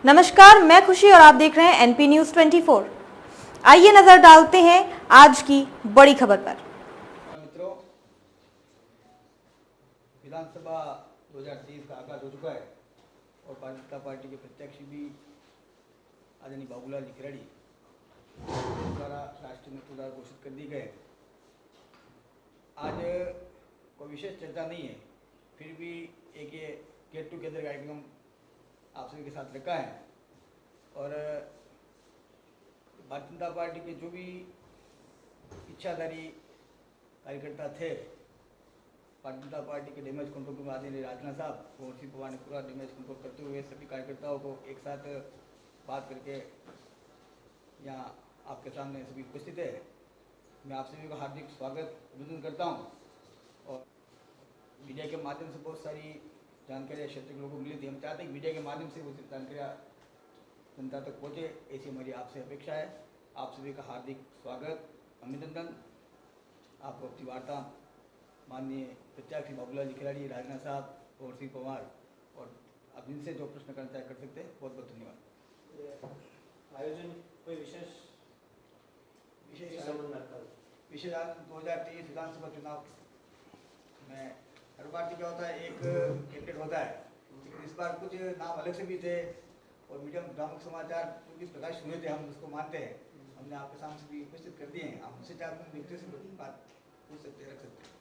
नमस्कार, मैं खुशी और आप देख रहे हैं एनपी न्यूज 24। आइए नजर डालते हैं आज की बड़ी खबर पर। मित्रों, विधानसभा 2023 का आगाज हो चुका है और भारतीय जनता पार्टी के प्रत्याशी भी आदरणीय बाबूलाल जी खराड़ी द्वारा राष्ट्रीय नेतृत्व घोषित कर दिए गए। आज कोई विशेष चर्चा नहीं है, फिर भी एक ये गेट टुगेदर कार्यक्रम आप सभी के साथ रखा है और भारतीय जनता पार्टी के जो भी इच्छाधारी कार्यकर्ता थे, भारतीय जनता पार्टी के डैमेज कंट्रोल में आदरणीय राजनाथ साहब और श्री पवार ने पूरा डैमेज कंट्रोल करते हुए सभी कार्यकर्ताओं को एक साथ बात करके यहाँ आपके सामने सभी उपस्थित है। मैं आप सभी का हार्दिक स्वागत अभिनंदन करता हूँ और मीडिया के माध्यम से बहुत सारी जानकारियाँ क्षेत्र के लोगों को मिली थी। हम चाहते हैं कि मीडिया के माध्यम से वो जानकारियाँ जनता तक पहुँचे, ऐसी हमारी आपसे अपेक्षा है। आप सभी का हार्दिक स्वागत अभिनंदन। आपको अपनी वार्ता माननीय प्रत्याशी बाबूलाल जी खराड़ी, राजनाथ साहब और श्री पवार और आप जिनसे जो प्रश्न करना चाहे कर सकते हैं। बहुत बहुत धन्यवाद। आयोजन कोई विशेष आज 2023 विधानसभा चुनाव में हर पार्टी क्या होता है, एक कैंडिडेट होता है, लेकिन इस बार कुछ नाम अलग से भी थे और मीडिया भ्रामक समाचार जो भी प्रकाशित हुए थे, हम उसको मानते हैं। हमने आपके सामने से भी उपस्थित कर दिए हैं। हम उससे चाहते व्यक्ति से बात पूछ सकते हैं, रख सकते हैं।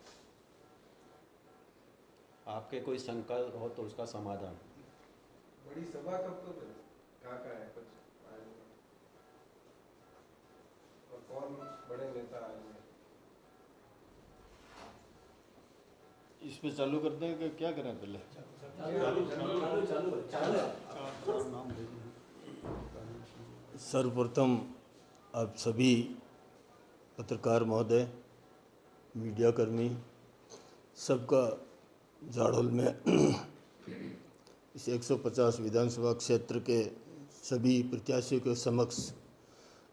आपके कोई शंका हो तो उसका समाधान। बड़ी सभा कब तो कहाँ है कुछ और कौन बड़े नेता आएंगे? इस पे चालू करते हैं कि क्या करें पहले? सर्वप्रथम आप सभी पत्रकार महोदय, मीडियाकर्मी सबका जाड़ोल में इस 150 विधानसभा क्षेत्र के सभी प्रत्याशियों के समक्ष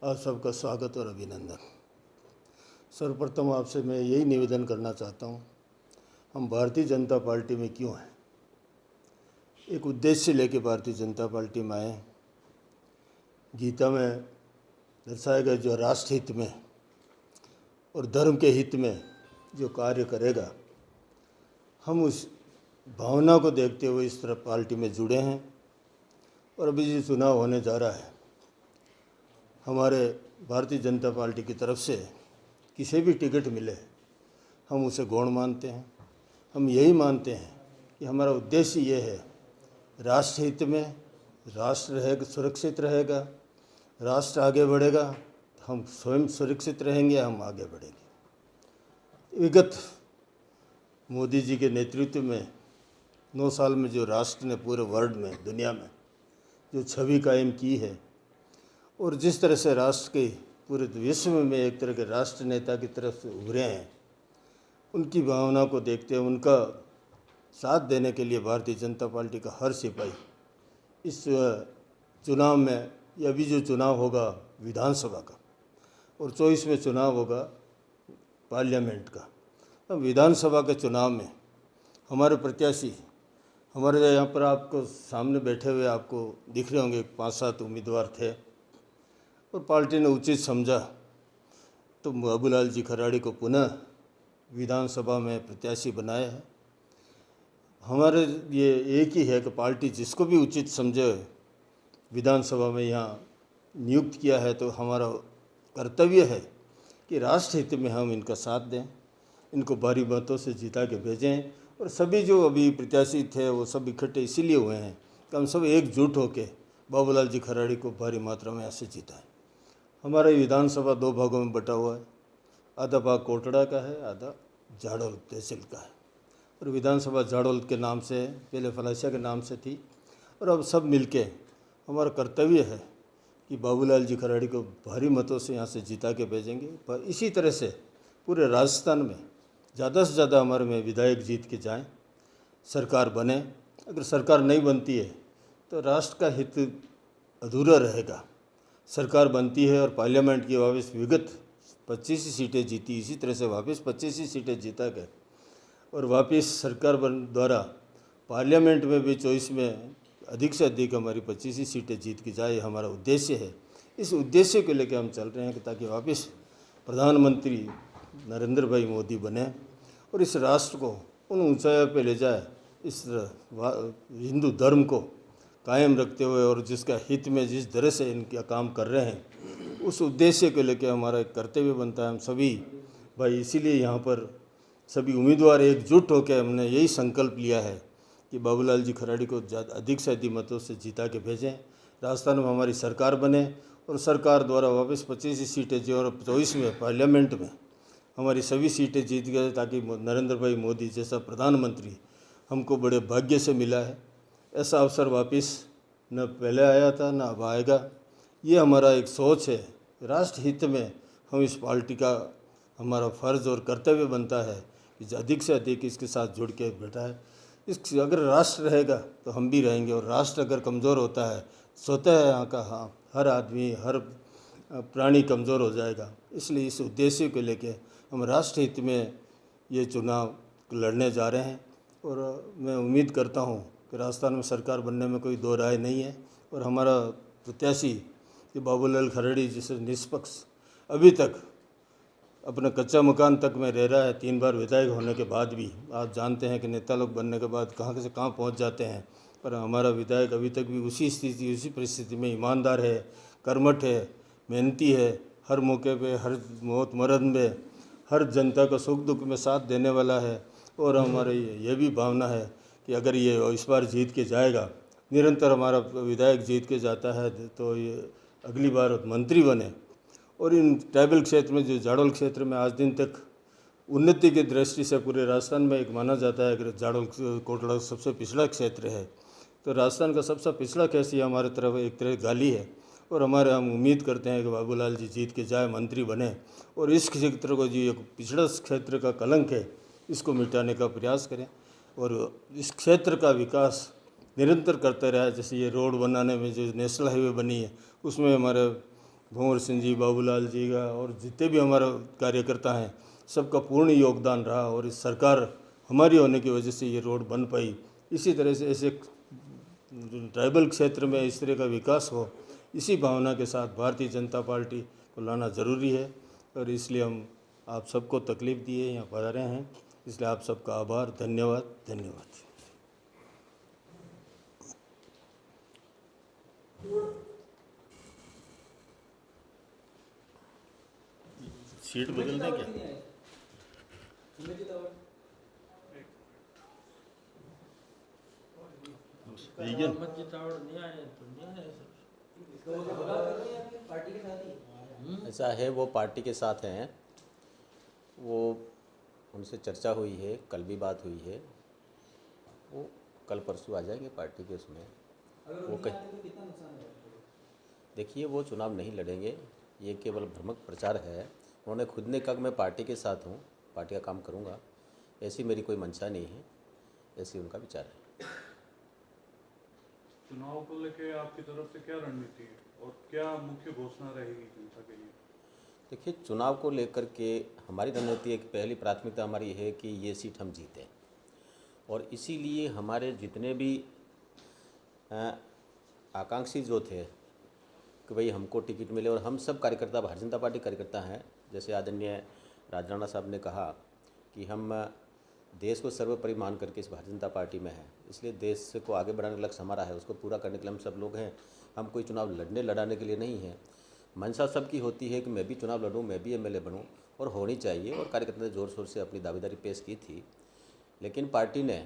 आप सबका स्वागत और अभिनंदन। सर्वप्रथम आपसे मैं यही निवेदन करना चाहता हूँ, हम भारतीय जनता पार्टी में क्यों हैं। एक उद्देश्य लेके भारतीय जनता पार्टी में आए। गीता में दर्शाया गया जो राष्ट्र हित में और धर्म के हित में जो कार्य करेगा, हम उस भावना को देखते हुए इस तरह पार्टी में जुड़े हैं। और अभी जो चुनाव होने जा रहा है, हमारे भारतीय जनता पार्टी की तरफ से किसी भी टिकट मिले हम उसे गौण मानते हैं। हम यही मानते हैं कि हमारा उद्देश्य ये है, राष्ट्र हित में, राष्ट्र रहेगा सुरक्षित रहेगा, राष्ट्र आगे बढ़ेगा, हम स्वयं सुरक्षित रहेंगे, हम आगे बढ़ेंगे। विगत मोदी जी के नेतृत्व में 9 साल में जो राष्ट्र ने पूरे वर्ल्ड में, दुनिया में जो छवि कायम की है और जिस तरह से राष्ट्र के पूरे विश्व में एक तरह के राष्ट्र नेता की तरफ से उभरे हैं, उनकी भावना को देखते हुए उनका साथ देने के लिए भारतीय जनता पार्टी का हर सिपाही इस चुनाव में, या अभी जो चुनाव होगा विधानसभा का और 24 में चुनाव होगा पार्लियामेंट का, तो विधानसभा के चुनाव में हमारे प्रत्याशी, हमारे यहाँ पर आपको सामने बैठे हुए आपको दिख रहे होंगे 5-7 उम्मीदवार थे और पार्टी ने उचित समझा तो बाबूलाल जी खराड़ी को पुनः विधानसभा में प्रत्याशी बनाया है। हमारे ये एक ही है कि पार्टी जिसको भी उचित समझे विधानसभा में यहाँ नियुक्त किया है, तो हमारा कर्तव्य है कि राष्ट्र हित में हम इनका साथ दें, इनको भारी मतों से जिता के भेजें। और सभी जो अभी प्रत्याशी थे वो सब इकट्ठे इसीलिए हुए हैं कि हम सब एकजुट होकर बाबूलाल जी खराड़ी को भारी मात्रा में ऐसे जिताएं। हमारा विधानसभा 2 भागों में बटा हुआ है, आधा भाग कोटड़ा का है, आधा जाड़ोल तहसील का है। और विधानसभा जाड़ोल के नाम से, पहले फलासिया के नाम से थी, और अब सब मिलके हमारा कर्तव्य है कि बाबूलाल जी खराड़ी को भारी मतों से यहाँ से जिता के भेजेंगे। पर इसी तरह से पूरे राजस्थान में ज़्यादा से ज़्यादा हमारे में विधायक जीत के जाएं, सरकार बने। अगर सरकार नहीं बनती है तो राष्ट्र का हित अधूरा रहेगा। सरकार बनती है और पार्लियामेंट की वापस विगत 25 सीटें जीती, इसी तरह से वापस 25 सीटें जीता गए और वापस सरकार द्वारा पार्लियामेंट में भी 24 में अधिक से अधिक हमारी 25 ही सीटें जीत की जाए, हमारा उद्देश्य है। इस उद्देश्य को लेकर हम चल रहे हैं कि ताकि वापस प्रधानमंत्री नरेंद्र भाई मोदी बने और इस राष्ट्र को उन ऊंचाइयों पे ले जाए, इस हिंदू धर्म को कायम रखते हुए, और जिसका हित में जिस तरह से इनका काम कर रहे हैं उस उद्देश्य को लेकर हमारा एक कर्तव्य बनता है। हम सभी भाई इसीलिए यहाँ पर सभी उम्मीदवार एकजुट होकर हमने यही संकल्प लिया है कि बाबूलाल जी खराड़ी को अधिक से अधिक मतों से जीता के भेजें, राजस्थान में हमारी सरकार बने और सरकार द्वारा वापस 25 सीटें जो और 24 में पार्लियामेंट में हमारी सभी सीटें जीत गए, ताकि नरेंद्र भाई मोदी जैसा प्रधानमंत्री हमको बड़े भाग्य से मिला है। ऐसा अवसर वापस न पहले आया था न अब आएगा। ये हमारा एक सोच है, राष्ट्र हित में हम इस पार्टी का हमारा फ़र्ज़ और कर्तव्य बनता है कि अधिक से अधिक इसके साथ जुड़ के बैठा है। इस अगर राष्ट्र रहेगा तो हम भी रहेंगे, और राष्ट्र अगर कमज़ोर होता है स्वतः यहाँ का हर आदमी हर प्राणी कमज़ोर हो जाएगा। इसलिए इस उद्देश्य को लेके हम राष्ट्र हित में ये चुनाव लड़ने जा रहे हैं, और मैं उम्मीद करता हूँ कि राजस्थान में सरकार बनने में कोई दो राय नहीं है। और हमारा प्रत्याशी कि बाबूलाल खराड़ी जिसे निष्पक्ष अभी तक अपने कच्चा मकान तक में रह रहा है, 3 बार विधायक होने के बाद भी। आप जानते हैं कि नेता लोग बनने के बाद कहाँ से कहाँ पहुँच जाते हैं, पर हमारा विधायक अभी तक भी उसी स्थिति उसी परिस्थिति में ईमानदार है, कर्मठ है, मेहनती है, हर मौके पे हर मौत मरण में हर जनता का सुख दुख में साथ देने वाला है। और हमारी ये भी भावना है कि अगर ये इस बार जीत के जाएगा, निरंतर हमारा विधायक जीत के जाता है तो ये अगली बार मंत्री बने। और इन ट्राइबल क्षेत्र में जो जाडोल क्षेत्र में आज दिन तक उन्नति की दृष्टि से पूरे राजस्थान में एक माना जाता है कि जाडोल कोटड़ा सबसे पिछड़ा क्षेत्र है, तो राजस्थान का सबसे पिछड़ा क्षेत्र हमारे तरफ एक तरह गाली है। और हम उम्मीद करते हैं कि बाबूलाल जी जीत के जाए, मंत्री बने, और इस क्षेत्र को जो एक पिछड़ा क्षेत्र का कलंक है इसको मिटाने का प्रयास करें, और इस क्षेत्र का विकास निरंतर करते रहे। जैसे ये रोड बनाने में जो नेशनल हाईवे बनी है उसमें हमारे भंवर सिंह जी, बाबूलाल जी का और जितने भी हमारा कार्यकर्ता हैं सबका पूर्ण योगदान रहा, और इस सरकार हमारी होने की वजह से ये रोड बन पाई। इसी तरह से ऐसे ट्राइबल क्षेत्र में इस तरह का विकास हो, इसी भावना के साथ भारतीय जनता पार्टी को लाना ज़रूरी है। और इसलिए हम आप सबको तकलीफ़ दिए यहाँ पधारे हैं, इसलिए आप सबका आभार, धन्यवाद धन्यवाद। सीट बदल दें क्या? ऐसा है, वो पार्टी के साथ हैं, वो उनसे चर्चा हुई है, कल भी बात हुई है, वो कल परसों आ जाएंगे पार्टी के उसमें। वो देखिए, वो चुनाव नहीं लड़ेंगे, ये केवल भ्रमक प्रचार है। उन्होंने खुद ने कहा मैं पार्टी के साथ हूँ, पार्टी का काम करूँगा, ऐसी मेरी कोई मंशा नहीं है, ऐसी उनका विचार है। चुनाव को लेकर आपकी तरफ से क्या रणनीति है और क्या मुख्य घोषणा रहेगी जनता के लिए? देखिए, चुनाव को लेकर के हमारी रणनीति एक पहली प्राथमिकता हमारी है कि ये सीट हम जीतें, और इसीलिए हमारे जितने भी आकांक्षी जो थे कि भाई हमको टिकट मिले, और हम सब कार्यकर्ता भारतीय जनता पार्टी कार्यकर्ता हैं। जैसे आदरणीय राजराणा साहब ने कहा कि हम देश को सर्वोपरि मान करके इस भारतीय जनता पार्टी में है, इसलिए देश को आगे बढ़ाने का लक्ष्य हमारा है, उसको पूरा करने के लिए हम सब लोग हैं। हम कोई चुनाव लड़ाने के लिए नहीं है। मंशा सबकी होती है कि मैं भी चुनाव लड़ूं, मैं भी एमएलए बनूं, और होनी चाहिए, और कार्यकर्ता ने ज़ोर शोर से अपनी दावेदारी पेश की थी। लेकिन पार्टी ने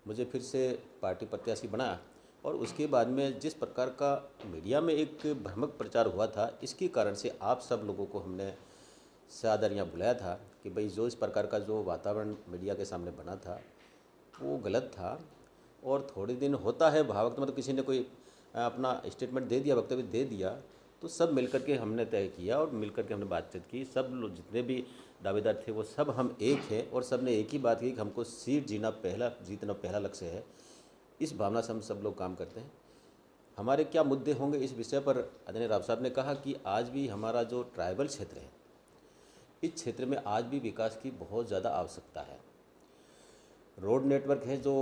मुझे फिर से पार्टी प्रत्याशी बनाया, और उसके बाद में जिस प्रकार का मीडिया में एक भ्रामक प्रचार हुआ था, इसके कारण से आप सब लोगों को हमने सादर यहाँ बुलाया था कि भाई जो इस प्रकार का जो वातावरण मीडिया के सामने बना था वो गलत था। और थोड़े दिन होता है भावुक, मतलब किसी ने कोई अपना स्टेटमेंट दे दिया, वक्तव्य दे दिया, तो सब मिलकर के हमने तय किया और मिलकर के हमने बातचीत की। सब लोग जितने भी दावेदार थे वो सब हम एक हैं, और सब ने एक ही बात की कि हमको सीट जीतना पहला लक्ष्य है। इस भावना से हम सब लोग काम करते हैं। हमारे क्या मुद्दे होंगे इस विषय पर आदरणीय राव साहब ने कहा कि आज भी हमारा जो ट्राइबल क्षेत्र है, इस क्षेत्र में आज भी विकास की बहुत ज़्यादा आवश्यकता है। रोड नेटवर्क है जो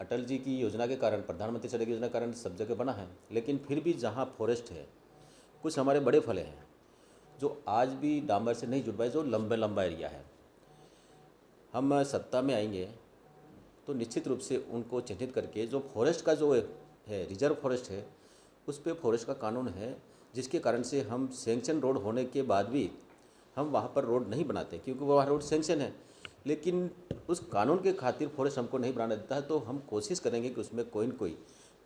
अटल जी की योजना के कारण, प्रधानमंत्री सड़क योजना के कारण सब जगह बना है, लेकिन फिर भी जहाँ फॉरेस्ट है, कुछ हमारे बड़े फले हैं जो आज भी डामर से नहीं जुड़ पाए, जो लंबा एरिया है। हम सत्ता में आएंगे तो निश्चित रूप से उनको चिन्हित करके जो फॉरेस्ट का जो है रिजर्व फॉरेस्ट है, उस पर फॉरेस्ट का कानून है, जिसके कारण से हम सैंक्शन रोड होने के बाद भी हम वहाँ पर रोड नहीं बनाते, क्योंकि वहाँ रोड सैंक्शन है, लेकिन उस कानून के खातिर फॉरेस्ट हमको नहीं बनाना देता है। तो हम कोशिश करेंगे कि उसमें कोई न कोई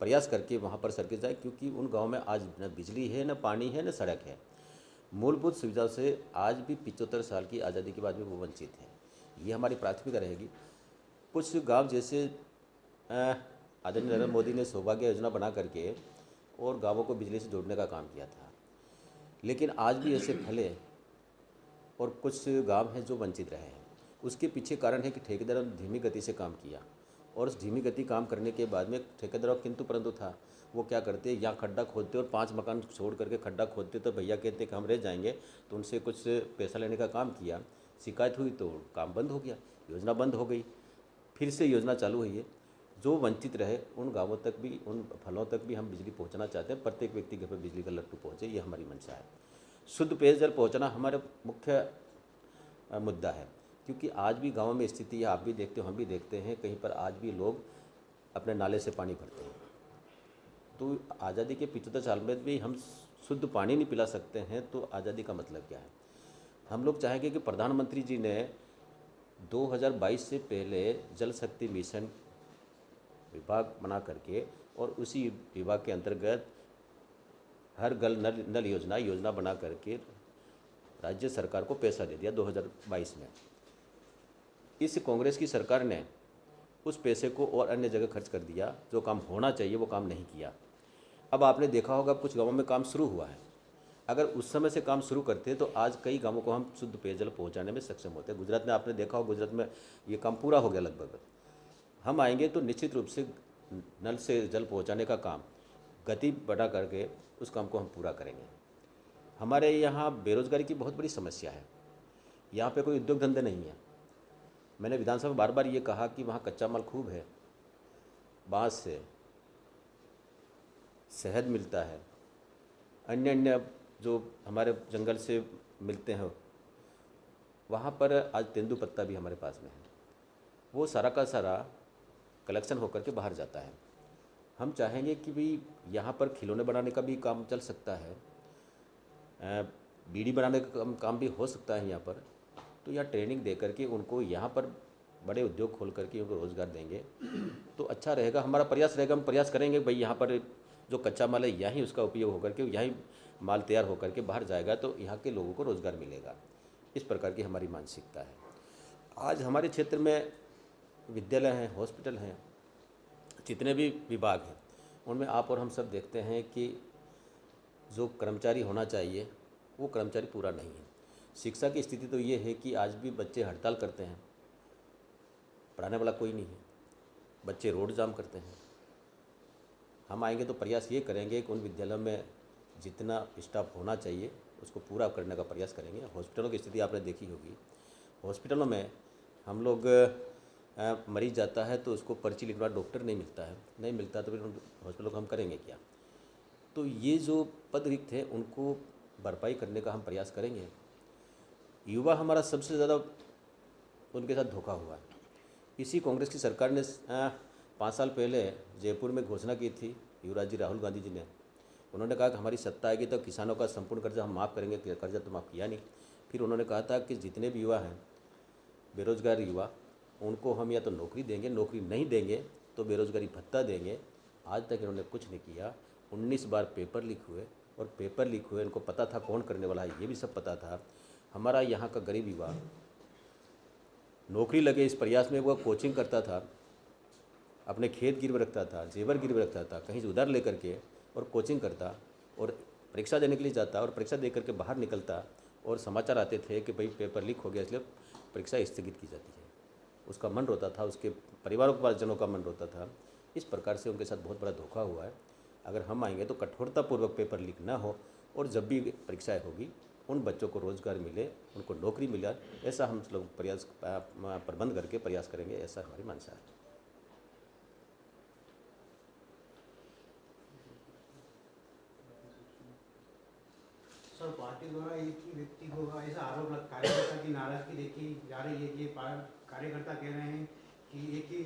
प्रयास करके वहाँ पर सड़कें जाए, क्योंकि उन गाँव में आज न बिजली है, न पानी है, न सड़क है। मूलभूत सुविधा से आज भी 75 साल की आज़ादी के बाद भी वो वंचित हैं। ये हमारी प्राथमिकता रहेगी। कुछ गांव जैसे आदरणीय नरेंद्र मोदी ने सौभाग्य योजना बना करके और गांवों को बिजली से जोड़ने का काम किया था, लेकिन आज भी ऐसे फले और कुछ गांव हैं जो वंचित रहे हैं। उसके पीछे कारण है कि ठेकेदारों ने धीमी गति से काम किया, और उस धीमी गति काम करने के बाद में ठेकेदारों किंतु परंतु था। वो क्या करते, यहाँ खड्डा खोदते और 5 मकान छोड़ करके खड्डा खोदते, तो भैया कहते कि हम रह जाएंगे, तो उनसे कुछ पैसा लेने का काम किया। शिकायत हुई तो काम बंद हो गया, योजना बंद हो गई। फिर से योजना चालू हुई है। जो वंचित रहे उन गांवों तक भी, उन फलों तक भी हम बिजली पहुंचाना चाहते हैं। प्रत्येक व्यक्ति के घर पर बिजली का लट्टू पहुंचे, ये हमारी मंशा है। शुद्ध पेयजल पहुंचाना हमारा मुख्य मुद्दा है, क्योंकि आज भी गाँव में स्थिति है, आप भी देखते हो, हम भी देखते हैं, कहीं पर आज भी लोग अपने नाले से पानी भरते हैं। तो आज़ादी के 75 साल में भी हम शुद्ध पानी नहीं पिला सकते हैं, तो आज़ादी का मतलब क्या है। हम लोग चाहेंगे कि प्रधानमंत्री जी ने 2022 से पहले जल शक्ति मिशन विभाग बना करके और उसी विभाग के अंतर्गत हर घर नल योजना बना करके राज्य सरकार को पैसा दे दिया 2022 में। इस कांग्रेस की सरकार ने उस पैसे को और अन्य जगह खर्च कर दिया। जो काम होना चाहिए वो काम नहीं किया। अब आपने देखा होगा कुछ गाँवों में काम शुरू हुआ है। अगर उस समय से काम शुरू करते तो आज कई गांवों को हम शुद्ध पेयजल पहुंचाने में सक्षम होते हैं। गुजरात में आपने देखा हो, गुजरात में ये काम पूरा हो गया लगभग। हम आएंगे तो निश्चित रूप से नल से जल पहुंचाने का काम गति बढ़ा करके उस काम को हम पूरा करेंगे। हमारे यहाँ बेरोजगारी की बहुत बड़ी समस्या है। यहाँ पे कोई उद्योग धंधे नहीं है। मैंने विधानसभा में बार बार ये कहा कि वहाँ कच्चा माल खूब है, बाँस से शहद मिलता है, अन्य जो हमारे जंगल से मिलते हैं, वहाँ पर आज तेंदुपत्ता भी हमारे पास में है। वो सारा का सारा कलेक्शन होकर के बाहर जाता है। हम चाहेंगे कि भाई यहाँ पर खिलौने बनाने का भी काम चल सकता है, बीड़ी बनाने का काम भी हो सकता है यहाँ पर। तो यहाँ ट्रेनिंग दे करके उनको यहाँ पर बड़े उद्योग खोल करके उनको रोज़गार देंगे तो अच्छा रहेगा। हमारा प्रयास रहेगा, हम प्रयास करेंगे भाई यहाँ पर जो कच्चा माल है यहीं उसका उपयोग होकर के यहीं माल तैयार होकर के बाहर जाएगा तो यहाँ के लोगों को रोज़गार मिलेगा। इस प्रकार की हमारी मानसिकता है। आज हमारे क्षेत्र में विद्यालय हैं, हॉस्पिटल हैं, जितने भी विभाग हैं उनमें आप और हम सब देखते हैं कि जो कर्मचारी होना चाहिए वो कर्मचारी पूरा नहीं है। शिक्षा की स्थिति तो ये है कि आज भी बच्चे हड़ताल करते हैं, पढ़ाने वाला कोई नहीं है, बच्चे रोड जाम करते हैं। हम आएंगे तो प्रयास ये करेंगे कि उन विद्यालयों में जितना स्टाफ होना चाहिए उसको पूरा करने का प्रयास करेंगे। हॉस्पिटलों की स्थिति आपने देखी होगी। हॉस्पिटलों में हम लोग मरीज जाता है तो उसको पर्ची लिखवा, डॉक्टर नहीं मिलता तो फिर हॉस्पिटलों को हम करेंगे क्या। तो ये जो पद रिक्त हैं उनको भरपाई करने का हम प्रयास करेंगे। युवा हमारा सबसे ज़्यादा उनके साथ धोखा हुआ है। इसी कांग्रेस की सरकार ने 5 साल पहले जयपुर में घोषणा की थी, युवराज जी राहुल गांधी जी ने। उन्होंने कहा कि हमारी सत्ता आएगी तो किसानों का संपूर्ण कर्जा हम माफ़ करेंगे। कर्जा तो माफ़ किया नहीं। फिर उन्होंने कहा था कि जितने भी युवा हैं, बेरोजगार युवा, उनको हम या तो नौकरी देंगे, नौकरी नहीं देंगे तो बेरोजगारी भत्ता देंगे। आज तक इन्होंने कुछ नहीं किया। 19 बार पेपर लीक हुए और पेपर लीक हुए इनको पता था कौन करने वाला है, ये भी सब पता था। हमारा यहाँ का गरीब युवा नौकरी लगे इस प्रयास में वो कोचिंग करता था, अपने खेत गिरवे रखता था, जेवर गिरवे रखता था, कहीं से उधार लेकर के और कोचिंग करता और परीक्षा देने के लिए जाता और परीक्षा दे करके बाहर निकलता और समाचार आते थे कि भाई पेपर लीक हो गया इसलिए परीक्षा स्थगित की जाती है। उसका मन रोता था, उसके परिवारजनों का मन रोता था। इस प्रकार से उनके साथ बहुत बड़ा धोखा हुआ है। अगर हम आएंगे तो कठोरतापूर्वक पेपर लीक ना हो और जब भी परीक्षाएँ होगी उन बच्चों को रोज़गार मिले, उनको नौकरी मिले, ऐसा हम लोग प्रयास प्रबंध करके प्रयास करेंगे। ऐसा हमारी मंशा है। सर पार्टी द्वारा एक ही व्यक्ति को ऐसा आरोप कार्यकर्ता की नाराजगी देखी जा रही है कि कार्यकर्ता कह रहे हैं कि एक ही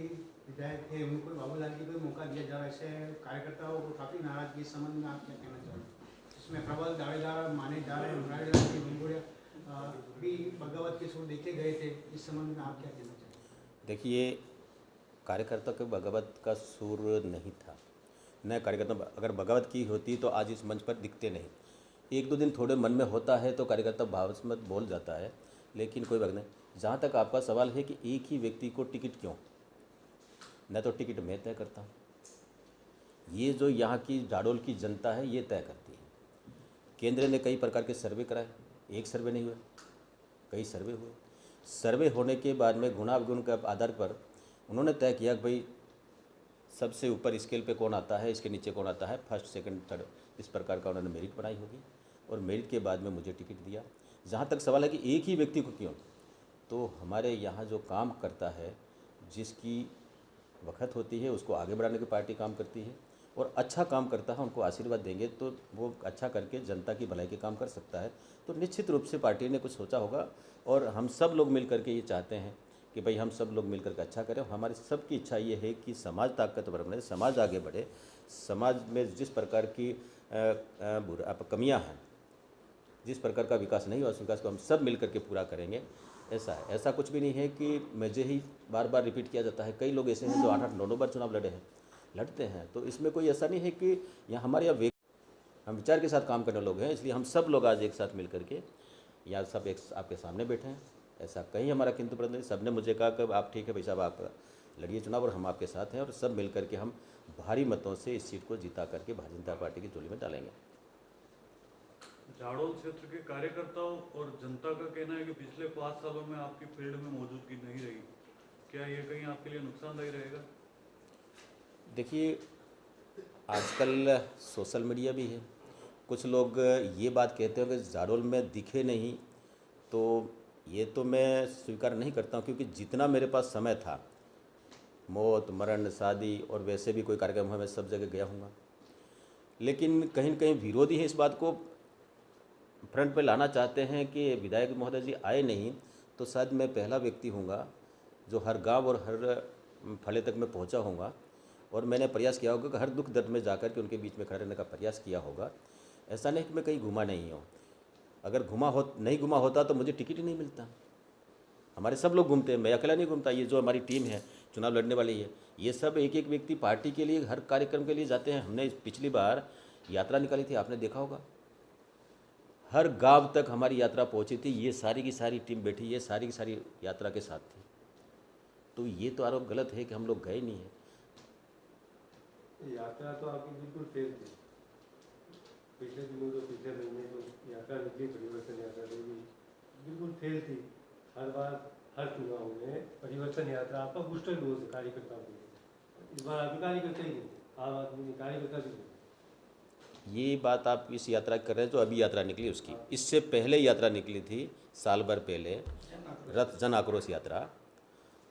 विधायक थे, उनको बाबूलाल जी को मौका दिया जा रहा है। ऐसे कार्यकर्ताओं को काफ़ी नाराजगी इस संबंध में आप क्या कहना चाहेंगे? इसमें प्रबल दावेदार माने जा रहे हैं, मुरारीलाल जी मंगोड़िया भी बगावत के सुर देखे गए थे, इस संबंध में आप क्या कहना चाहेंगे? देखिए, कार्यकर्ता के बगावत का सुर नहीं था। न कार्यकर्ता अगर बगावत की होती तो आज इस मंच पर दिखते नहीं। एक दो दिन थोड़े मन में होता है तो कार्यकर्ता भावस्मत बोल जाता है, लेकिन कोई बात नहीं। जहाँ तक आपका सवाल है कि एक ही व्यक्ति को टिकट क्यों, न तो टिकट मैं तय करता हूँ, ये जो यहाँ की जाडोल की जनता है ये तय करती है। केंद्र ने कई प्रकार के सर्वे कराए, एक सर्वे नहीं हुए, कई सर्वे हुए। सर्वे होने के बाद में गुणावगुण के आधार पर उन्होंने तय किया कि भाई सबसे ऊपर स्केल पे कौन आता है, इसके नीचे कौन आता है, फर्स्ट सेकंड थर्ड, इस प्रकार का उन्होंने मेरिट बनाई होगी और मेरिट के बाद में मुझे टिकट दिया। जहाँ तक सवाल है कि एक ही व्यक्ति को क्यों, तो हमारे यहाँ जो काम करता है, जिसकी वक्त होती है उसको आगे बढ़ाने की पार्टी काम करती है, और अच्छा काम करता है उनको आशीर्वाद देंगे तो वो अच्छा करके जनता की भलाई के काम कर सकता है। तो निश्चित रूप से पार्टी ने कुछ सोचा होगा और हम सब लोग मिल करके ये चाहते हैं कि भाई हम सब लोग मिल करके अच्छा करें। हमारी सबकी इच्छा ये है कि समाज ताकतवर बने, समाज आगे बढ़े, समाज में जिस प्रकार की कमियां हैं, जिस प्रकार का विकास नहीं हुआ उस विकास को हम सब मिल करके पूरा करेंगे। ऐसा है, ऐसा कुछ भी नहीं है कि मुझे ही बार बार रिपीट किया जाता है। कई लोग ऐसे हैं जो 8-8, 9-9 बार चुनाव लड़ते हैं, तो इसमें कोई ऐसा नहीं है कि यहाँ हमारे यहाँ हम विचार के साथ काम करने लोग हैं। इसलिए हम सब लोग आज एक साथ मिल करके यहाँ सब एक आपके सामने बैठे हैं। ऐसा कहीं हमारा किंतु परंतु नहीं। सब ने मुझे कहा कि आप ठीक है भाई साहब, आप लड़िए चुनाव और हम आपके साथ हैं, और सब मिल करके हम भारी मतों से इस सीट को जीता करके भारतीय जनता पार्टी की झोली में डालेंगे। जाडोल क्षेत्र के कार्यकर्ताओं और जनता का कहना है कि पिछले 5 सालों में आपकी फील्ड में मौजूदगी नहीं रही, क्या ये कहीं आपके लिए नुकसानदायी रहेगा? देखिए, आजकल सोशल मीडिया भी है, कुछ लोग ये बात कहते हैं कि जाडोल में दिखे नहीं, तो ये तो मैं स्वीकार नहीं करता हूँ, क्योंकि जितना मेरे पास समय था, मौत मरण शादी और वैसे भी कोई कार्यक्रम है, मैं सब जगह गया हूँगा। लेकिन कहीं न कहीं विरोधी हैं इस बात को फ्रंट पे लाना चाहते हैं कि विधायक महोदय जी आए नहीं, तो शायद मैं पहला व्यक्ति हूँगा जो हर गांव और हर फले तक मैं पहुँचा हूँगा, और मैंने प्रयास किया होगा कि हर दुख दर्द में जाकर के उनके बीच में खड़े रहने का प्रयास किया होगा। ऐसा नहीं कि मैं कहीं घुमा नहीं हूँ। अगर नहीं घुमा होता तो मुझे टिकट ही नहीं मिलता। हमारे सब लोग घूमते हैं, मैं अकेला नहीं घूमता। ये जो हमारी टीम है चुनाव लड़ने वाली है, ये सब एक एक व्यक्ति पार्टी के लिए हर कार्यक्रम के लिए जाते हैं। हमने पिछली बार यात्रा निकाली थी, आपने देखा होगा, हर गांव तक हमारी यात्रा पहुंची थी। ये सारी की सारी टीम बैठी, ये सारी की सारी यात्रा के साथ थी। तो ये तो आरोप गलत है कि हम लोग गए नहीं हैं। यात्रा तो आपकी बिल्कुल फेल थी। पिछले दिनों तो पिछले महीने तो यात्रा निकली, परिवर्तन यात्रा बिल्कुल फेल थी। हर बार हर चुनाव में परिवर्तन यात्रा आपका बूस्टर डोज कार्यकर्ताओं के लिए। इस बार आपके कार्यकर्ता ही नहीं, आम आदमी कार्यकर्ता भी नहीं। ये बात आप इस यात्रा कर रहे हैं जो अभी यात्रा निकली उसकी, इससे पहले यात्रा निकली थी साल भर पहले, जन आक्रोश यात्रा।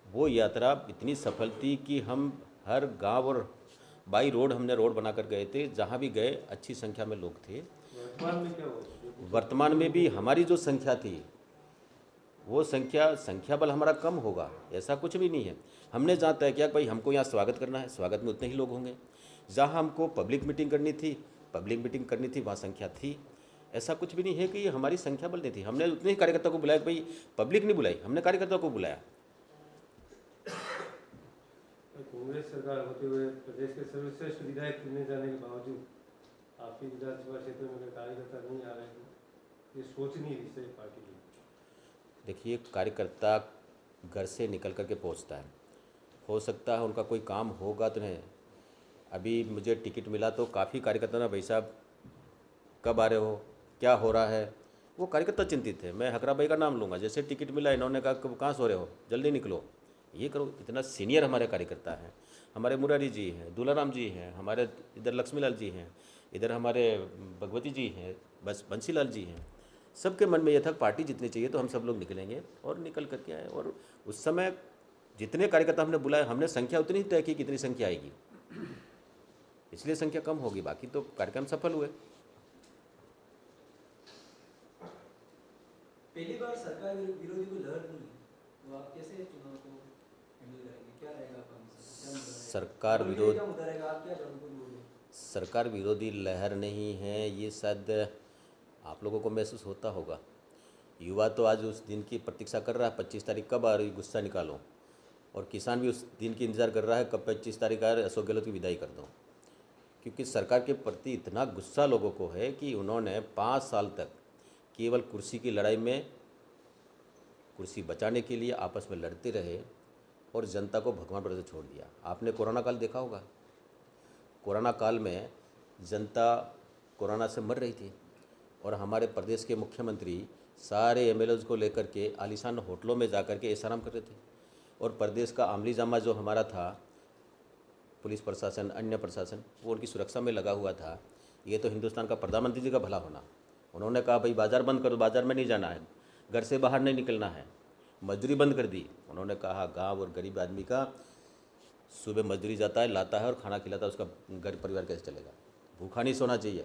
वो यात्रा इतनी सफल थी कि हम हर गांव और बाई रोड हमने रोड बना कर गए थे। जहां भी गए अच्छी संख्या में लोग थे। वर्तमान में क्या हुआ? वर्तमान में भी हमारी जो संख्या थी वो संख्या बल हमारा कम होगा, ऐसा कुछ भी नहीं है। हमने जहाँ तय किया कि भाई हमको यहाँ स्वागत करना है, स्वागत में उतने ही लोग होंगे। जहाँ हमको पब्लिक मीटिंग करनी थी वहाँ संख्या थी। ऐसा कुछ भी नहीं है कि हमारी संख्या बल नहीं थी। हमने उतने ही कार्यकर्ता को बुलाया, भाई पब्लिक नहीं बुलाई, हमने कार्यकर्ता को बुलाया। कांग्रेस सरकार होते हुए प्रदेश के सर्वश्रेष्ठ विधायक चुने जाने के बावजूद आपकी विधानसभा क्षेत्र में कार्यकर्ता नहीं आ रहे हैं, ये सोचनी है पार्टी की। देखिए, कार्यकर्ता घर से निकल करके पहुंचता है, हो सकता है उनका कोई काम होगा तो नहीं। अभी मुझे टिकट मिला तो काफ़ी कार्यकर्ता ना, भाई साहब कब आ रहे हो, क्या हो रहा है, वो कार्यकर्ता चिंतित थे। मैं हकरा भाई का नाम लूँगा, जैसे टिकट मिला इन्होंने कहा कहाँ सो रहे हो, जल्दी निकलो, ये करो। इतना सीनियर हमारे कार्यकर्ता हैं। हमारे मुरारी जी हैं, दूलाराम जी हैं, हमारे इधर लक्ष्मीलाल जी हैं, इधर हमारे भगवती जी हैं, बस बंसीलाल जी हैं। सबके मन में यह था पार्टी जितनी चाहिए तो हम सब लोग निकलेंगे, और निकल करके आए। और उस समय जितने कार्यकर्ता हमने बुलाए, हमने संख्या उतनी ही तय की कितनी संख्या आएगी, इसलिए संख्या कम होगी, बाकी तो कार्यक्रम सफल हुए। पहली बार सरकार विरोधी को लहर नहीं है, तो आप कैसे चुनाव को हैंडल करेंगे? क्या रहेगा आपका मसला? सरकार विरोध क्या मुद्दा रहेगा? आप क्या जवाब बोलोगे? सरकार विरोधी लहर नहीं है, ये शायद आप लोगों को महसूस होता होगा। युवा तो आज उस दिन की प्रतीक्षा कर रहा है 25 तारीख कब आ रही, गुस्सा निकालो। और किसान भी उस दिन की इंतज़ार कर रहा है कब 25 तारीख आए, अशोक गहलोत की विदाई कर दो। क्योंकि सरकार के प्रति इतना गुस्सा लोगों को है कि उन्होंने 5 साल तक केवल कुर्सी की लड़ाई में, कुर्सी बचाने के लिए आपस में लड़ते रहे और जनता को भगवान भरोसे छोड़ दिया। आपने कोरोना काल देखा होगा, कोरोना काल में जनता कोरोना से मर रही थी और हमारे प्रदेश के मुख्यमंत्री सारे एमएलएज को लेकर के आलीशान होटलों में जा कर के ऐसाराम कर रहे थे। और प्रदेश का आमली जामा जो हमारा था, पुलिस प्रशासन, अन्य प्रशासन, वो उनकी सुरक्षा में लगा हुआ था। ये तो हिंदुस्तान का प्रधानमंत्री जी का भला होना। उन्होंने कहा भाई बाज़ार बंद करो, बाज़ार में नहीं जाना है, घर से बाहर नहीं निकलना है, मजदूरी बंद कर दी। उन्होंने कहा गांव और गरीब आदमी का सुबह मजदूरी जाता है, लाता है और खाना खिलाता है, उसका घर परिवार कैसे चलेगा? भूखा नहीं सोना चाहिए।